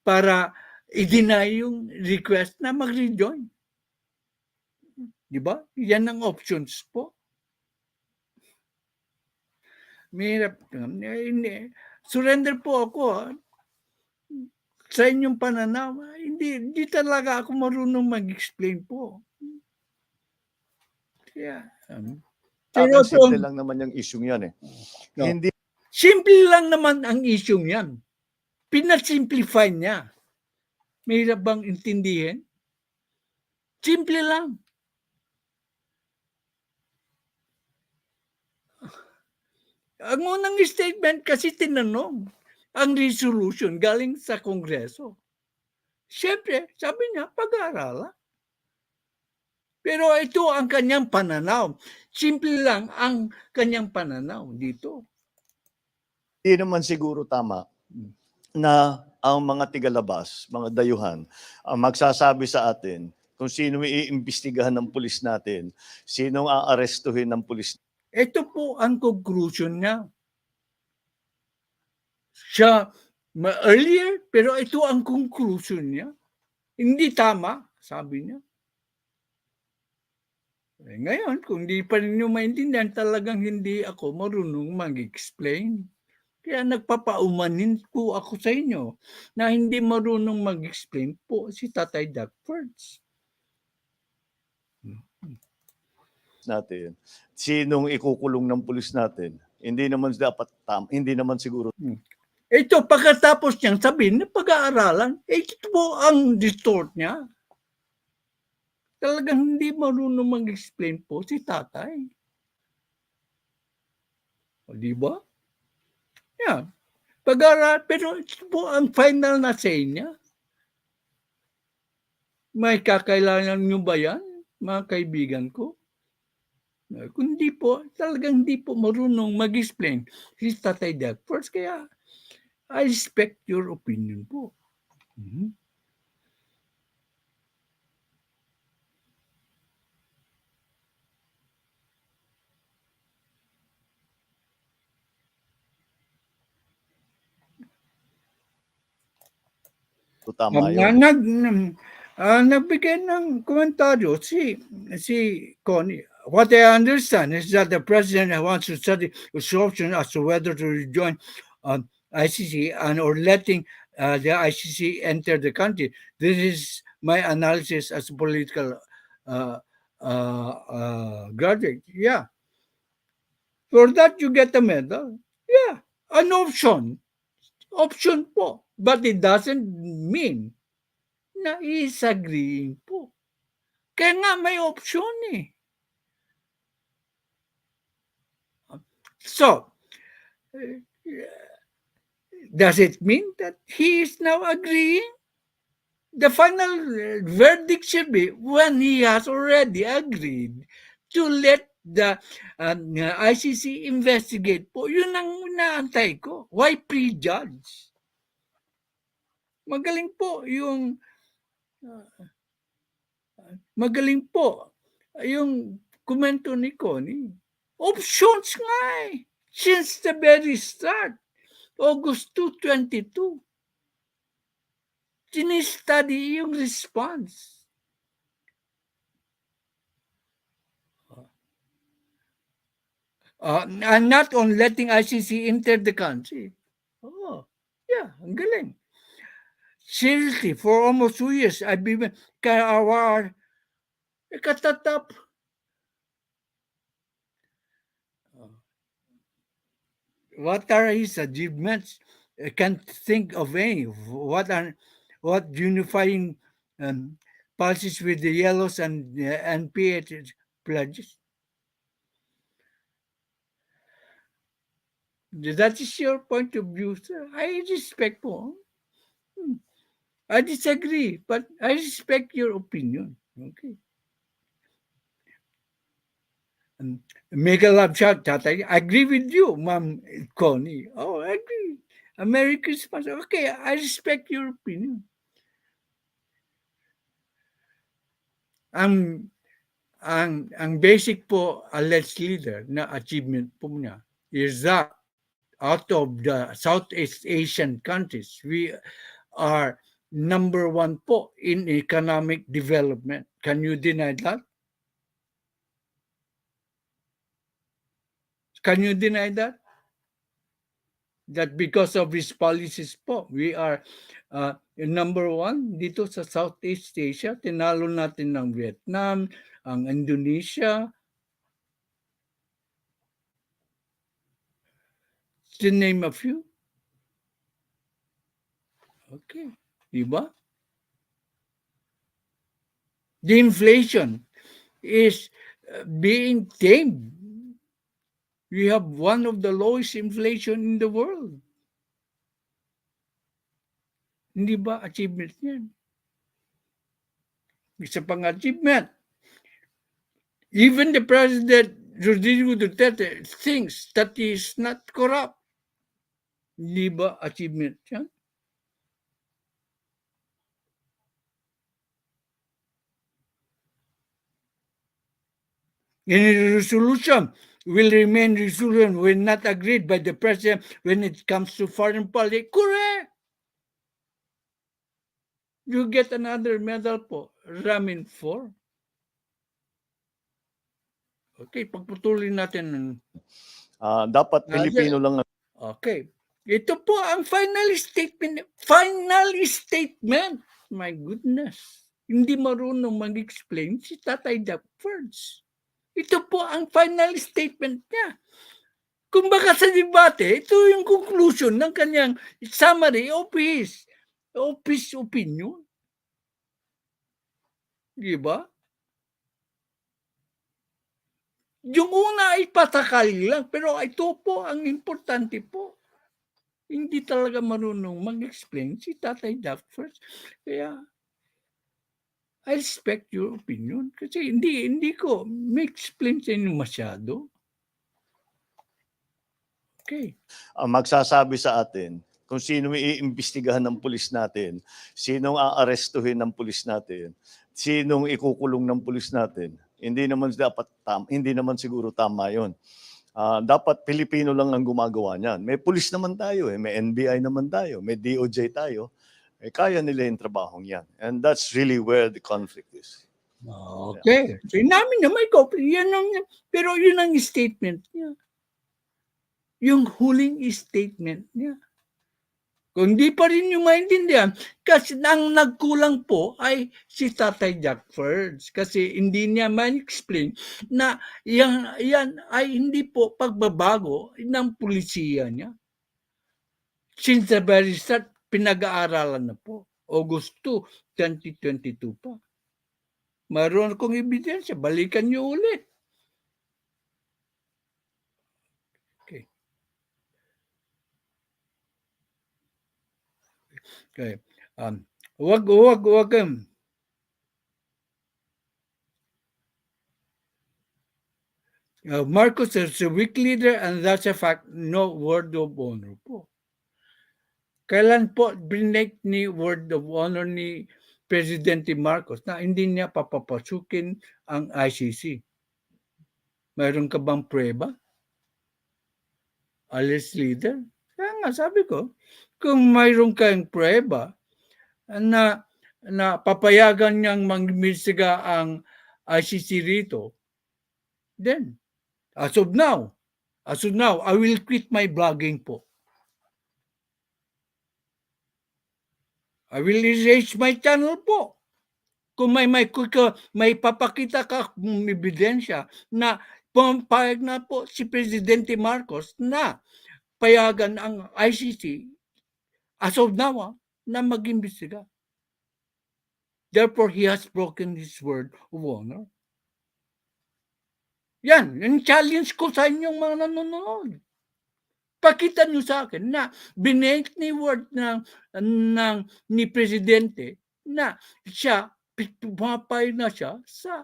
S1: para i-deny yung request na mag-rejoin. Di ba? Yan ang options po. Mahirap. Surrender po ako. Sa inyong pananaw, hindi talaga ako marunong mag-explain po. Kaya,
S2: akin, simple lang naman yung issue yan eh.
S1: No.
S2: Hindi
S1: Simple lang naman ang issue yan. Pinasimplify niya. Mahirap bang intindihin? Simple lang. Ang unang statement kasi tinanong, ang resolution galing sa Kongreso. Siyempre, sabi niya, pag-aaralan. Pero ito ang kanyang pananaw. Simple lang ang kanyang pananaw dito.
S2: Hindi naman siguro tama na ang mga tigalabas, mga dayuhan, ang magsasabi sa atin kung sino iimbestigahan ng pulis natin, sino ang aarestuhin ng pulis.
S1: Ito po ang conclusion niya. Siya earlier, pero ito ang conclusion niya. Hindi tama, sabi niya. Ngayon, kung di pa ninyo maintindihan, talagang hindi ako marunong mag-explain. Kaya nagpapaumanin po ako sa inyo na hindi marunong mag-explain po si Tatay Duckwords.
S2: Natin. Sinong ikukulong ng pulis natin? Hindi naman dapat hindi naman siguro.
S1: Ito, pagkatapos niyang sabihin na pag-aaralan, ito po ang distort niya. Talagang hindi marunong mag-explain po si Tatay. O, di ba? Yan. Pag-aaral, pero ito po ang final na say niya. May kakailangan nyo ba yan, mga kaibigan ko? Kung di po, talagang hindi po marunong mag-explain si Tatay Duckwords. Kaya, I respect your opinion po. Mm-hmm.
S2: Tama yun.
S1: Nagbigay ng komentaryo si Connie. What I understand is that the president wants to study his option as to whether to rejoin ICC and or letting the ICC enter the country. This is my analysis as a political graduate. Yeah. For that, you get a medal. Yeah. An option. Option po. But it doesn't mean na is-agreeing po. Kaya nga may option eh. So, does it mean that he is now agreeing? The final verdict should be when he has already agreed to let the ICC investigate po. Yun ang inaantay ko. Why prejudge? Magaling po yung komento ni Connie. Options nga eh. Since the very start, August 2022, sinistudy yung response. And not on letting ICC enter the country. Oh, yeah, ang galing. Seriously, for almost 2 years, I've been Katatap. What are his achievements? I can't think of any. What unifying um, policies with the yellows and NPH pledges? That is your point of view, sir. I respect po. I disagree, but I respect your opinion. Okay. Make a love shot, tatay. I agree with you, Ma'am Connie. Oh, I agree. A Merry Christmas. Okay, I respect your opinion. Ang basic po alleged leader na achievement po niya is that out of the Southeast Asian countries, we are number one po in economic development. Can you deny that? Can you deny that? That because of his policies po, we are number one dito sa Southeast Asia. Tinalo natin ng Vietnam, ang Indonesia, to name a few. Okay. Diba? The inflation is being tamed. We have one of the lowest inflation in the world. Hindi ba achievement yan? Isa pang achievement. Even the President Rodrigo Duterte thinks that he is not corrupt. Hindi ba achievement yan? Any resolution will remain resolution when not agreed by the President when it comes to foreign policy. Correct! You get another medal po. Ramin 4. Okay, pagputulin natin.
S2: Dapat Pilipino lang.
S1: Okay. Ito po ang final statement. Final statement. My goodness. Hindi marunong mag-explain si Tatay Duckwords. Ito po ang final statement niya. Kung baka sa debate, ito yung conclusion ng kanyang summary of his opinion. Di ba? Yung una ay patakal lang, pero ito po ang importante po. Hindi talaga marunong mag-explain si Tatay Duckwords. Kaya, I respect your opinion kasi hindi ko ma-explain sa inyo masyado. Okay.
S2: Magsasabi sa atin kung sino iimbestigahan ng pulis natin, sinong aarestuhin ng pulis natin, sinong ikukulong ng pulis natin. Hindi naman siguro tama 'yon. Dapat Pilipino lang ang gumagawa niyan. May pulis naman tayo, may NBI naman tayo, may DOJ tayo. Kaya nila yung trabahong yan. And that's really where the conflict is.
S1: Okay. So, namin na may copy. Pero yun ang statement niya. Yung huling statement niya. Kung di pa rin yung maintindihan, kasi ang nagkulang po ay si Tatay Duckwords. Kasi hindi niya ma-explain na yan ay hindi po pagbabago ng pulisiya niya. Since the very start, pinag-aaralan na po. August 2, 2022 pa. Mayroon akong ebidensya. Balikan niyo ulit. Okay. Okay. Wag. Marcos is a weak leader and that's a fact. No word of honor po. Kailan po brinek ni word of honor ni Presidente Marcos na hindi niya papapasukin ang ICC? Mayroon ka bang prueba? Alleged leader? Kaya nga sabi ko, kung mayroon kang prueba na papayagan niyang mag-imbestiga ang ICC rito, then, as of now, I will quit my blogging po. I will erase my channel po. Kung may papakita ka ebidensya na pumayag na po si Presidente Marcos na payagan ang ICC as of now na mag-imbestiga. Therefore, he has broken his word of honor. Yan, yung challenge ko sa inyong mga nanonood. Pakita nyo sa akin na binake ni word ni Presidente na siya, pumapayag na siya sa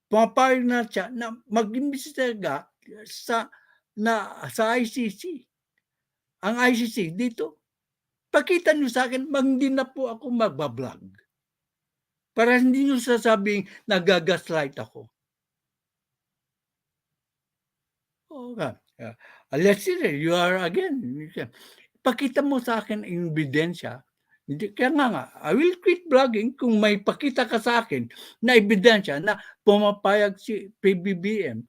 S1: pumapayag na siya na mag-imbestiga sa ICC. Ang ICC dito. Pakita nyo sa akin, hindi na po ako magbablog. Para hindi nyo sasabing nagagaslight ako. Okay. Let's see, you are again. Pakita mo sa akin ang ebidensya. Kaya nga, I will quit blogging kung may pakita ka sa akin na ebidensya na pumapayag si Pbbm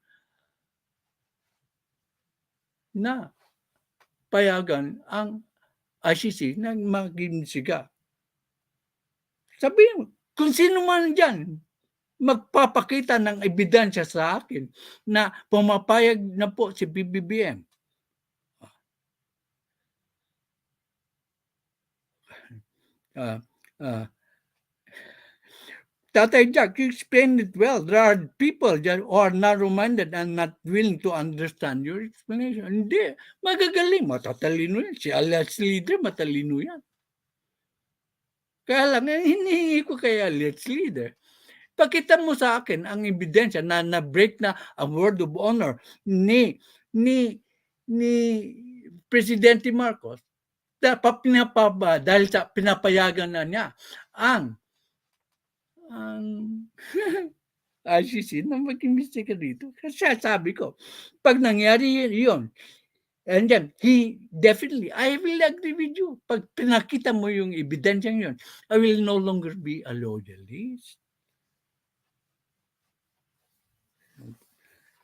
S1: na payagan ang ICC na mag-imbestiga. Sabihin mo, kung sino man dyan magpapakita ng ebidensya sa akin na pumapayag na po si Pbbm. Tatay Jack, you explained it well. There are people that are narrow-minded and not willing to understand your explanation. Hindi. Magagaling. Matatalino yan. Si Alliance Leader, matalino yan. Kaya lang, hinihingi ko kay Alliance Leader. Pakita mo sa akin ang ebidensya na na-break na ang word of honor ni Presidente Marcos dahil sa pinapayagan na niya ang ICC na mag-imbestiga dito. Kasi sabi ko, pag nangyari yun, and then, I will agree with you. Pag pinakita mo yung ebidensya yun, I will no longer be a loyalist.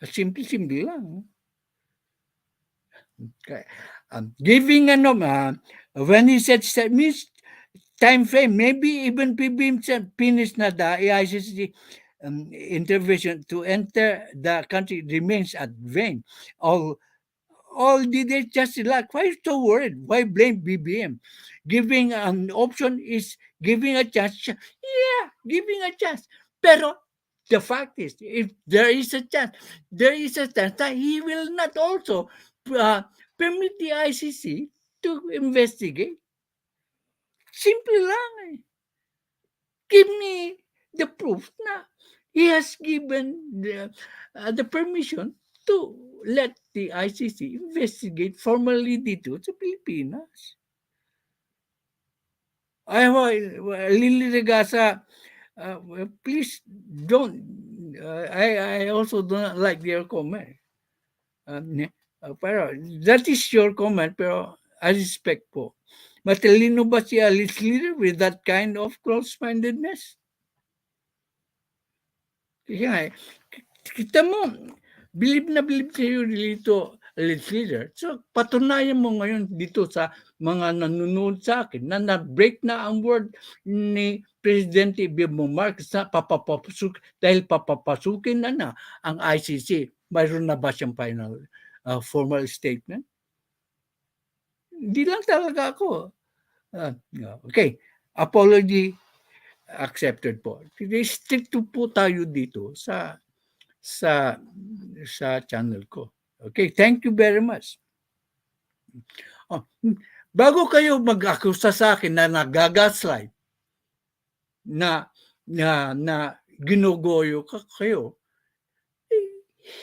S1: Simple lang. Okay. Giving when he said time frame, maybe even Pbbm finished na the ICC intervention to enter the country remains at vain. All did they just like, why so worried? Why blame Pbbm? Giving an option is giving a chance. Yeah, giving a chance. Pero the fact is, if there is a chance that he will not also permit the ICC to investigate. Simple lang eh. Give me the proof na he has given the permission to let the ICC investigate formally dito sa Pilipinas. Lily Regasa, please don't. I also do not like your comment. Pero that is your comment, pero I respect po. Matalino ba si Alice Leader with that kind of close-mindedness? Kaya kita mo, believe sa'yo dito, Alice Leader. So, patunayan mo ngayon dito sa mga nanonood sa akin na na-break na ang word ni Presidente Bebo Marcos na dahil papapasukin na ang ICC. Mayroon na ba siyang final formal statement? Hindi lang talaga ako. Okay. Apology accepted po. Stick to po tayo dito sa channel ko. Okay, thank you very much. Bago kayo mag-akusa sa akin na nagagaslight, na ginugoyo kayo,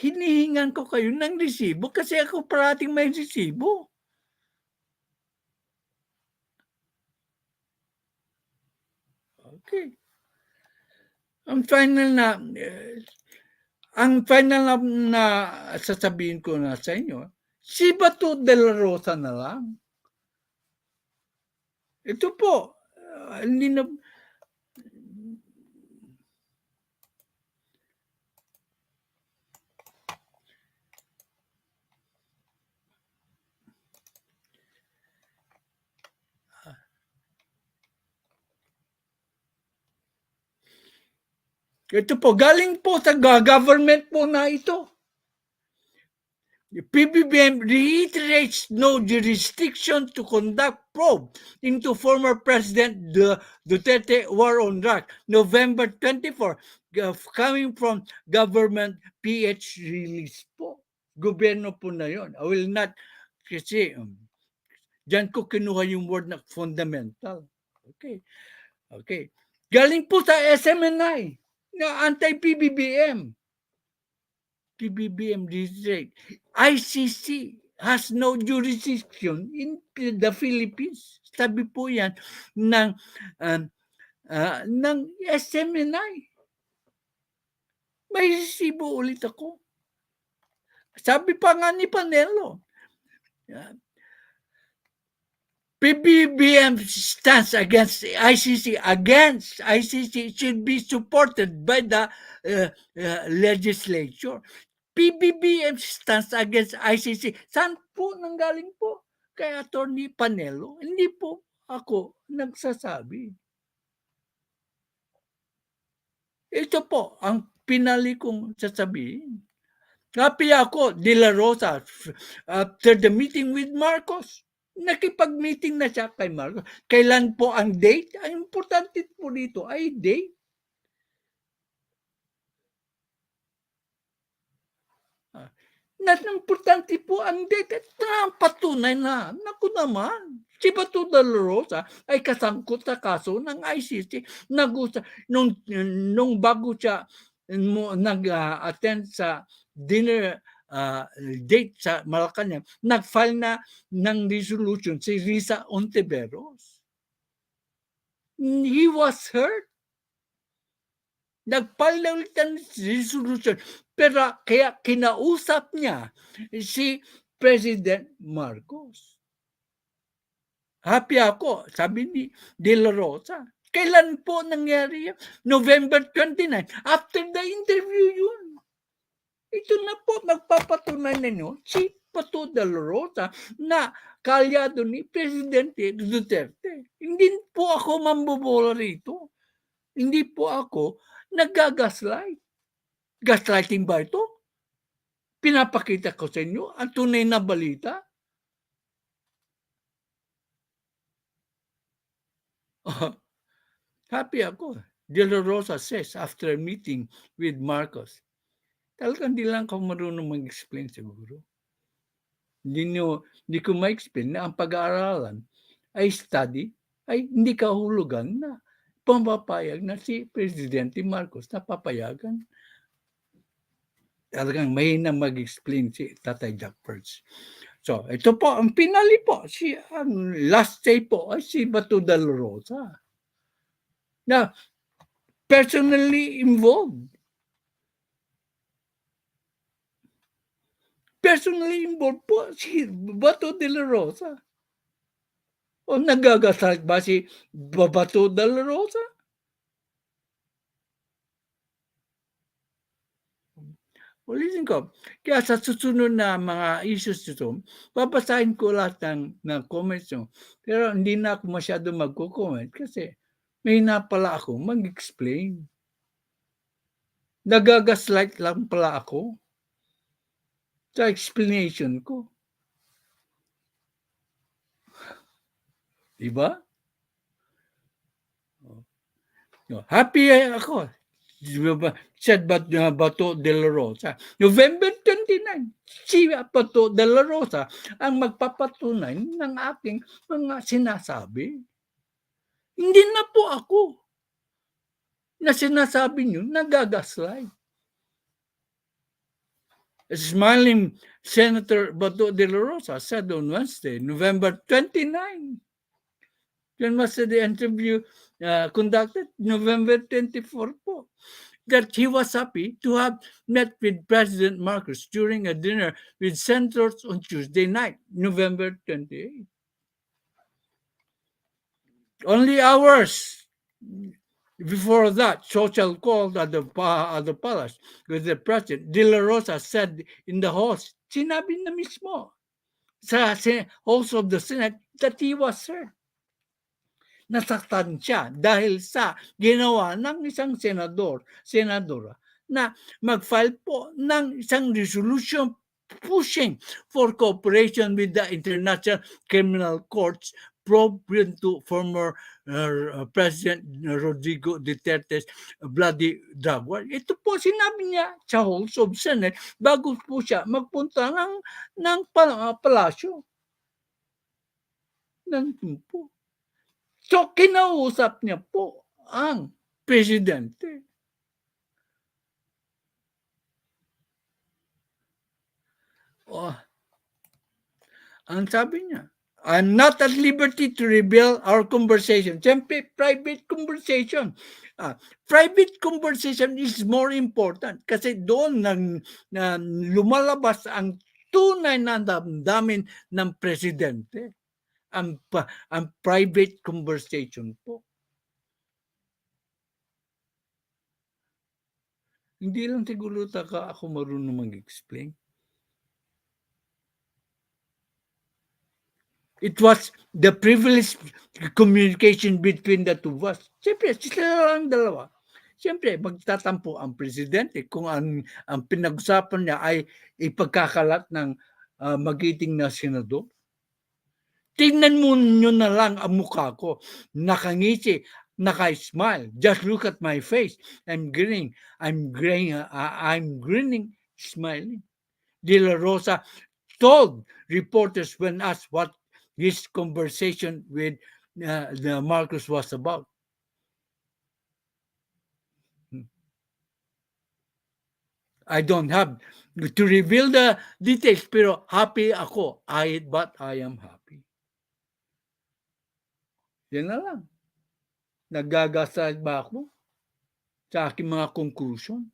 S1: hinihingan ko kayo ng resibo kasi ako parating may resibo. Okay. Ang final na sasabihin ko na sa inyo, si Bato de la Rosa na lang. Ito po, hindi na, Ito po, galing po sa government po na ito. The Pbbm reiterates no jurisdiction to conduct probe into former President Duterte war on drugs, November 24, coming from government PH release po. Gobyerno po na yun. I will not, kasi dyan ko kinuha yung word na fundamental. Okay. Okay. Galing po sa SMNI na anti-PBBM. PBBM district. ICC has no jurisdiction in the Philippines. Sabi po yan ng SMNI. May resibo ulit ako. Sabi pa nga ni Panelo, PBBM stands against ICC. Against ICC should be supported by the legislature. PBBM stands against ICC. Saan po nanggaling po? Kay Attorney Panelo. Hindi po ako nagsasabi. Ito po ang pinali kong sasabihin. Happy ako, De La Rosa, after the meeting with Marcos. Nakipag-meeting na siya kay Marcos. Kailan po ang date? Ang importante po dito ay date. Importante po ang date. Patunay na. Naku naman. Si Bato de la Rosa ay kasangkot sa kaso ng ICC. Nung bago siya nag-attend sa dinner date sa Malacanang, nag-file na ng resolution si Risa Ontiveros. He was hurt. Nag-file na ulit ng resolution. Pero kaya kinausap niya si President Marcos. Happy ako, sabi ni De La Rosa. Kailan po nangyari yan? November 29. After the interview yun. Ito na po, magpapatunay ninyo si Bato de la Rosa na kalyado ni Presidente Duterte. Hindi po ako mambobola rito. Hindi po ako nag-gaslight. Gaslighting ba ito? Pinapakita ko sa inyo ang tunay na balita. Happy ako. De La Rosa says after a meeting with Marcos, talagang hindi lang ako marunong mag-explain siguro. Hindi ko ma-explain na ang pag-aaralan ay study, ay hindi kahulugan na pumapayag na si Presidente Marcos na papayagan. Talagang may na mag-explain si Tatay Jack Perch. So, ito po, ang pinali po, ang last say po ay si Bato de la Rosa. Na personally involved. Personally involved po si Bato de la Rosa. O nagagasal ba si Bato de la Rosa? Ulitin ko. Kaya sa susunod na mga issues nito, babasahin ko lahat ng comments nyo. Pero hindi na ako masyado magko-comment kasi may na pala ako mag-explain. Nagagaslight lang pala ako sa explanation ko. Diba? Happy ako. Said Bato de la Rosa. November 29, si Bato de la Rosa ang magpapatunay ng aking mga sinasabi. Hindi na po ako na sinasabi nyo nagagaslight. Smiling Senator Bato de la Rosa said on Wednesday, November 29. Then was the interview conducted November 24 po. That he was happy to have met with President Marcos during a dinner with senators on Tuesday night, November 28. Only hours before that, social call at the palace with the president, De La Rosa said in the halls, sinabi na mismo sa halls of the Senate that he was hurt. nasaktan siya dahil sa ginawa ng isang senadora na mag-file po ng isang resolution pushing for cooperation with the International Criminal Courts probe into former President Rodrigo Duterte's bloody drug war. Ito po sinabi niya sa halls of Senate bago po siya magpunta ng palasyo ng po. So, kinausap niya po ang presidente. Oh, ang sabi niya, I'm not at liberty to reveal our conversation. Siyempre, private conversation. Private conversation is more important kasi doon lumalabas ang tunay na damdamin ng presidente. Ang private conversation po. Hindi lang siguro ako marunong mag-explain. It was the privileged communication between the two of us. Siyempre, sila lang dalawa. Siyempre, magtatampo ang presidente kung ang pinag-usapan niya ay ipagkakalat ng magiting na senador. Tingnan mo nyo na lang ang mukha ko. Nakangiti, naka-smile. Just look at my face. I'm grinning, smiling. De La Rosa told reporters when asked what his conversation with Marcos was about. I don't have to reveal the details, pero happy ako. But I am happy. Yan na lang. Nagagasal ba ako sa aking mga conclusion?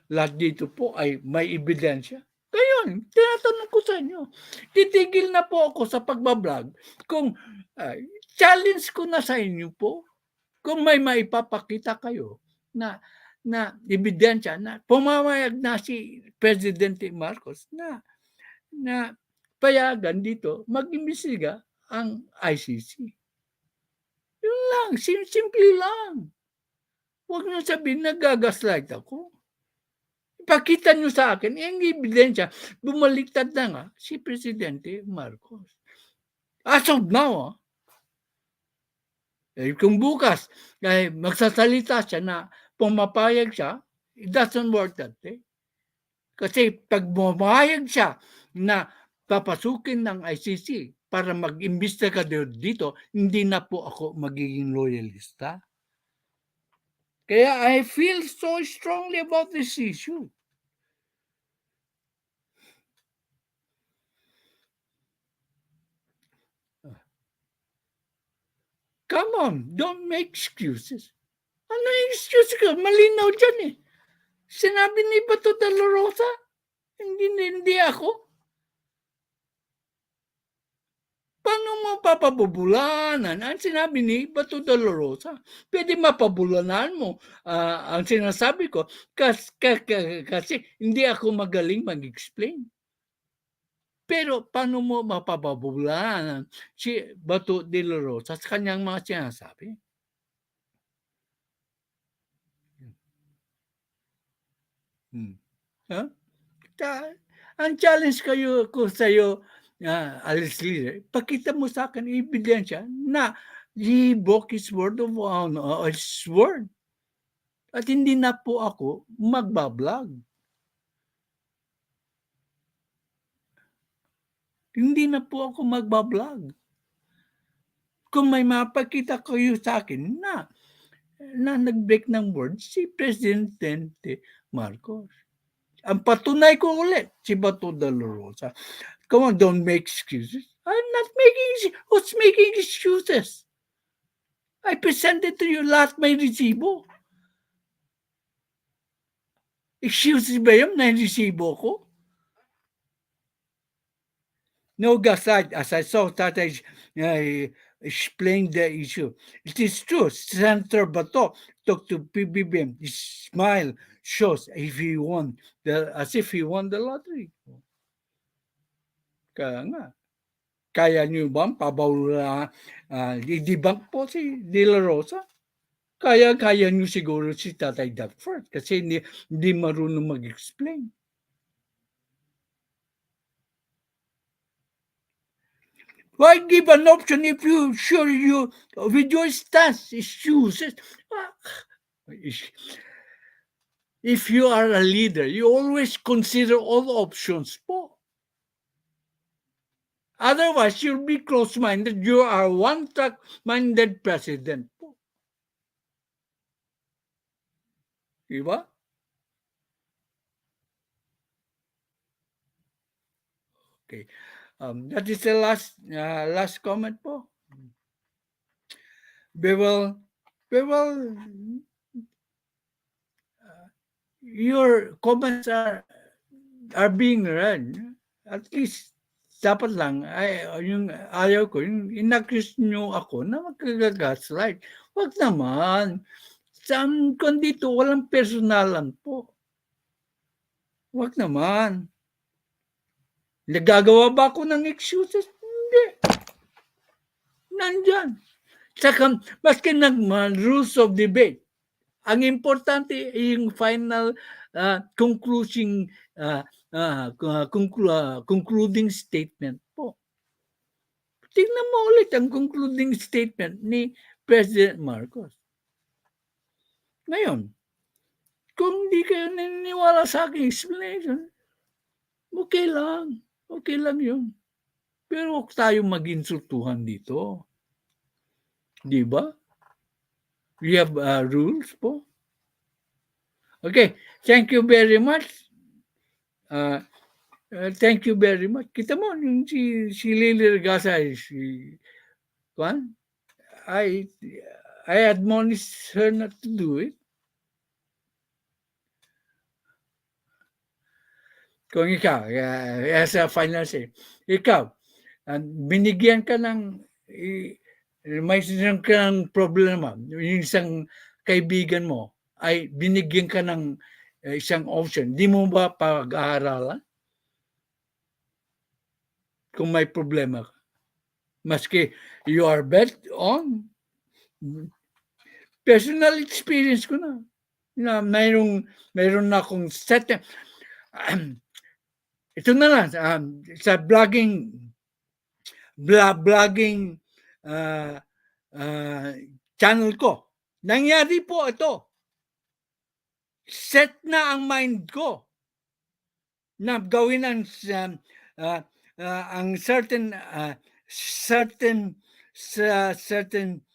S1: Lahat dito po ay may ebidensya. Ngayon, tinatanong ko sa inyo, titigil na po ako sa pagbablog kung challenge ko na sa inyo po kung may maipapakita kayo na ebidensya na pumamayag na si Presidente Marcos na payagan dito mag-imbestiga ang ICC. Yun lang, simple lang. Huwag nyo sabihin nagagaslight ako. Ipakita nyo sa akin, yung ebidensya, bumaliktad na nga si Presidente Marcos. As of now, kung bukas magsasalita siya na pumapayag siya, it doesn't work that way. Kasi pag pumayag siya na papasukin ng ICC para mag-imbestiga dito, hindi na po ako magiging loyalista. Kaya I feel so strongly about this issue. Come on, don't make excuses. Ano yung excuse ko? Malinaw dyan eh. Sinabi ni Bato de la Rosa, hindi ako. Paano mo papabubulanan? Ang sinabi ni Bato de la Rosa, pwede mapabulanan mo ang sinasabi ko kasi hindi ako magaling mag-explain. Pero paano mo mapapabulanan si Bato de la Rosa sa kanyang mga sinasabi? Huh? Ang challenge ko sa iyo, Alice Leader, pakita mo sa akin ebidensya na he broke his word of his word. At hindi na po ako magbablog. Hindi na po ako magbablog. Kung may mapakita kayo sa akin na nag-break ng word si Presidente Marcos. Ang patunay ko ulit, si Bato de la Rosa. Come on, don't make excuses. I'm not making who's making excuses? I presented to you lahat may resibo. Excuses ba yun na resibo ko? No gaslight, as I saw that I explained the issue. It is true, Senator Bato talked to Pbbm. His smile shows if he won as if he won the lottery. Kaya nga. Kaya niyo ba i-debunk po si De La Rosa? Kaya niyo siguro si Tatay Duckford kasi hindi marunong mag-explain. Why give an option if you sure you with your stance issues? If you are a leader, you always consider all options po. Otherwise, you'll be close-minded. You are one-track-minded president po. Diba? Okay. That is the last comment po. We will, your comments are being read. At least, dapat lang, yung ayaw ko, yung inaccuse nyo ako na magkagagaslight. Wag naman. Saan ko dito, walang personalan po. Wag naman. Nagagawa ba ako ng excuses? Hindi. Nandyan. Saka, maski rules of debate, ang importante ay yung final concluding statement po. Tingnan mo ulit ang concluding statement ni President Marcos. Ngayon, kung di kayo naniniwala sa aking explanation, okay lang. Okay lang yun. Pero huwag tayong mag-insultuhan dito. Di ba? We have rules po. Okay, thank you very much. Thank you very much. Kita mo, yung si Lily Regasa, I admonish her not to do it. Kung ikaw, as a final say, ikaw, binigyan ka may isang problema, yung isang kaibigan mo, ay binigyan ka ng isang option, di mo ba pag-aaralan? Kung may problema ka. Maski you are bet on. Personal experience ko na mayroon na akong set. Ito na lang, sa blogging channel ko. Nangyari po ito. Set na ang mind ko na gawin ang certain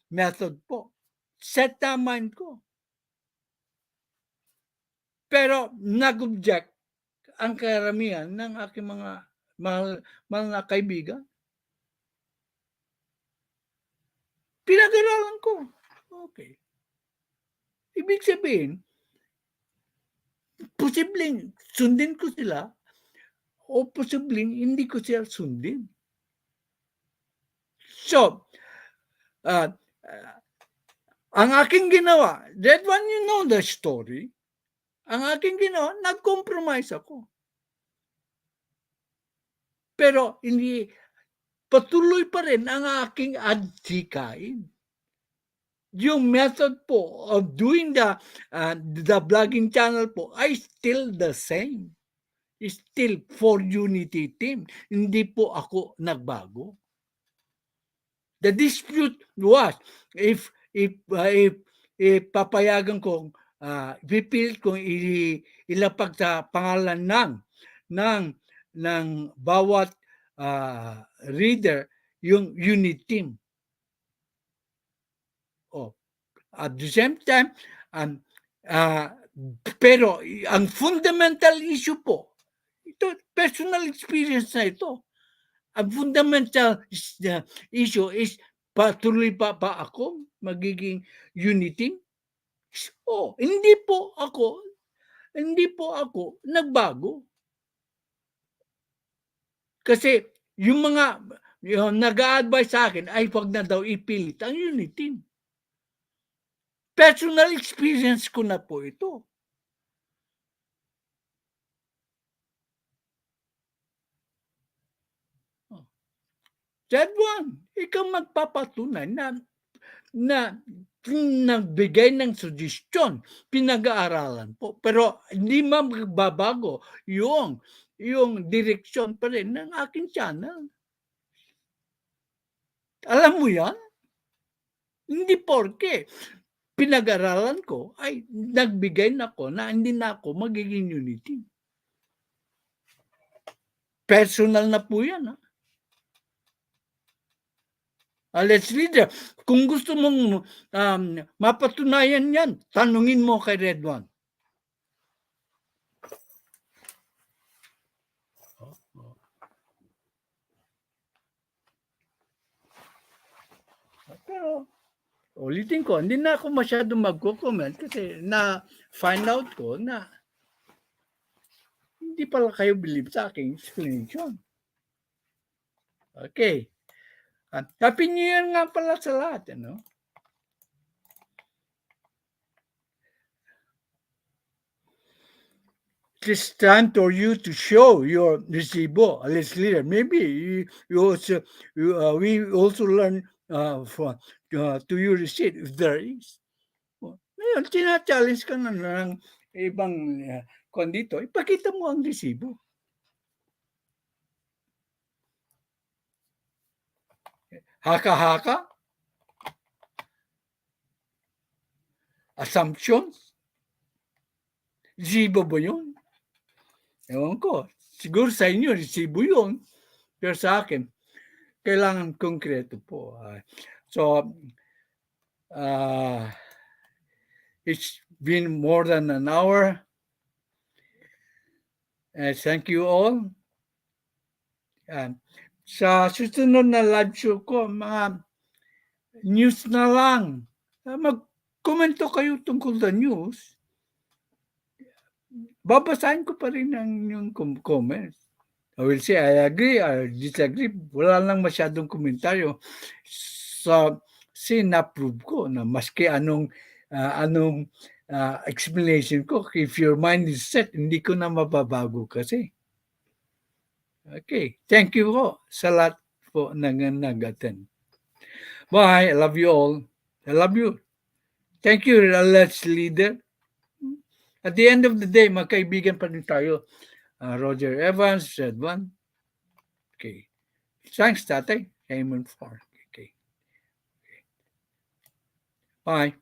S1: method po. Set na ang mind ko. Pero nag-object ang karamihan ng aking mga mahal na kaibigan. Pinag-aralan ko. Okay. Ibig sabihin, posibleng sundin ko sila o posibleng hindi ko sila sundin. So, ang aking ginawa, that one you know the story, ang aking ginawa, nag-compromise ako. Pero hindi, patuloy pa rin ang aking adhikain. Yung method po of doing the blogging channel po ay still the same. Still for unity team. Hindi po ako nagbago. The dispute was if papayagan kong pipilit kong ilapag sa pangalan ng bawat reader yung unit team. At the same time, pero ang fundamental issue po, ito, personal experience na ito. Ang fundamental issue is patuloy pa ako magiging unity? Hindi po ako nagbago. Kasi yung mga nag-a-advise sa akin ay wag na daw ipilit ang unity. Personal experience ko na po ito. That one, ikaw magpapatunay na nagbigay ng suggestion, pinag-aaralan po. Pero hindi magbabago yung direksyon pa rin ng aking channel. Alam mo yan? Hindi porke pinag-aralan ko ay nagbigay na ko na hindi na ako magiging unity. Personal na po yan. Let's leader. Kung gusto mong mapatunayan yan, tanungin mo kay Red One. Pero ulitin ko, hindi na ako masyadong magko-comment kasi na-find out ko na hindi pala kayo believe sa aking explanation. Okay. At Happy New Year nga pala sa lahat, ano? It's time for you to show your resibo, let's leader. Maybe we also learn to your receipt if there is. Ngayon, tina-challenge ka na ng ibang kondito, ipakita mo ang resibo. Haka-haka? Assumptions? Resibo ba yun? Ewan ko. Siguro sa inyo, resibo yun. Pero sa akin, kailangan konkreto po. It's been more than an hour. Thank you all. Sa susunod na live show ko, mga news na lang. Mag-komento kayo tungkol sa news. Babasahin ko pa rin ang yung comments. I will say, I agree, I disagree. Wala lang masyadong komentaryo. Sin-approve ko na maski anong explanation ko, if your mind is set, hindi ko na mababago kasi. Okay. Thank you po sa lahat po nag-attend. Bye. I love you all. I love you. Thank you, let's leader. At the end of the day, magkaibigan pa rin tayo. Roger Evans, Red One. Okay. Thanks, Tatay. Raymond 4. Okay. Bye.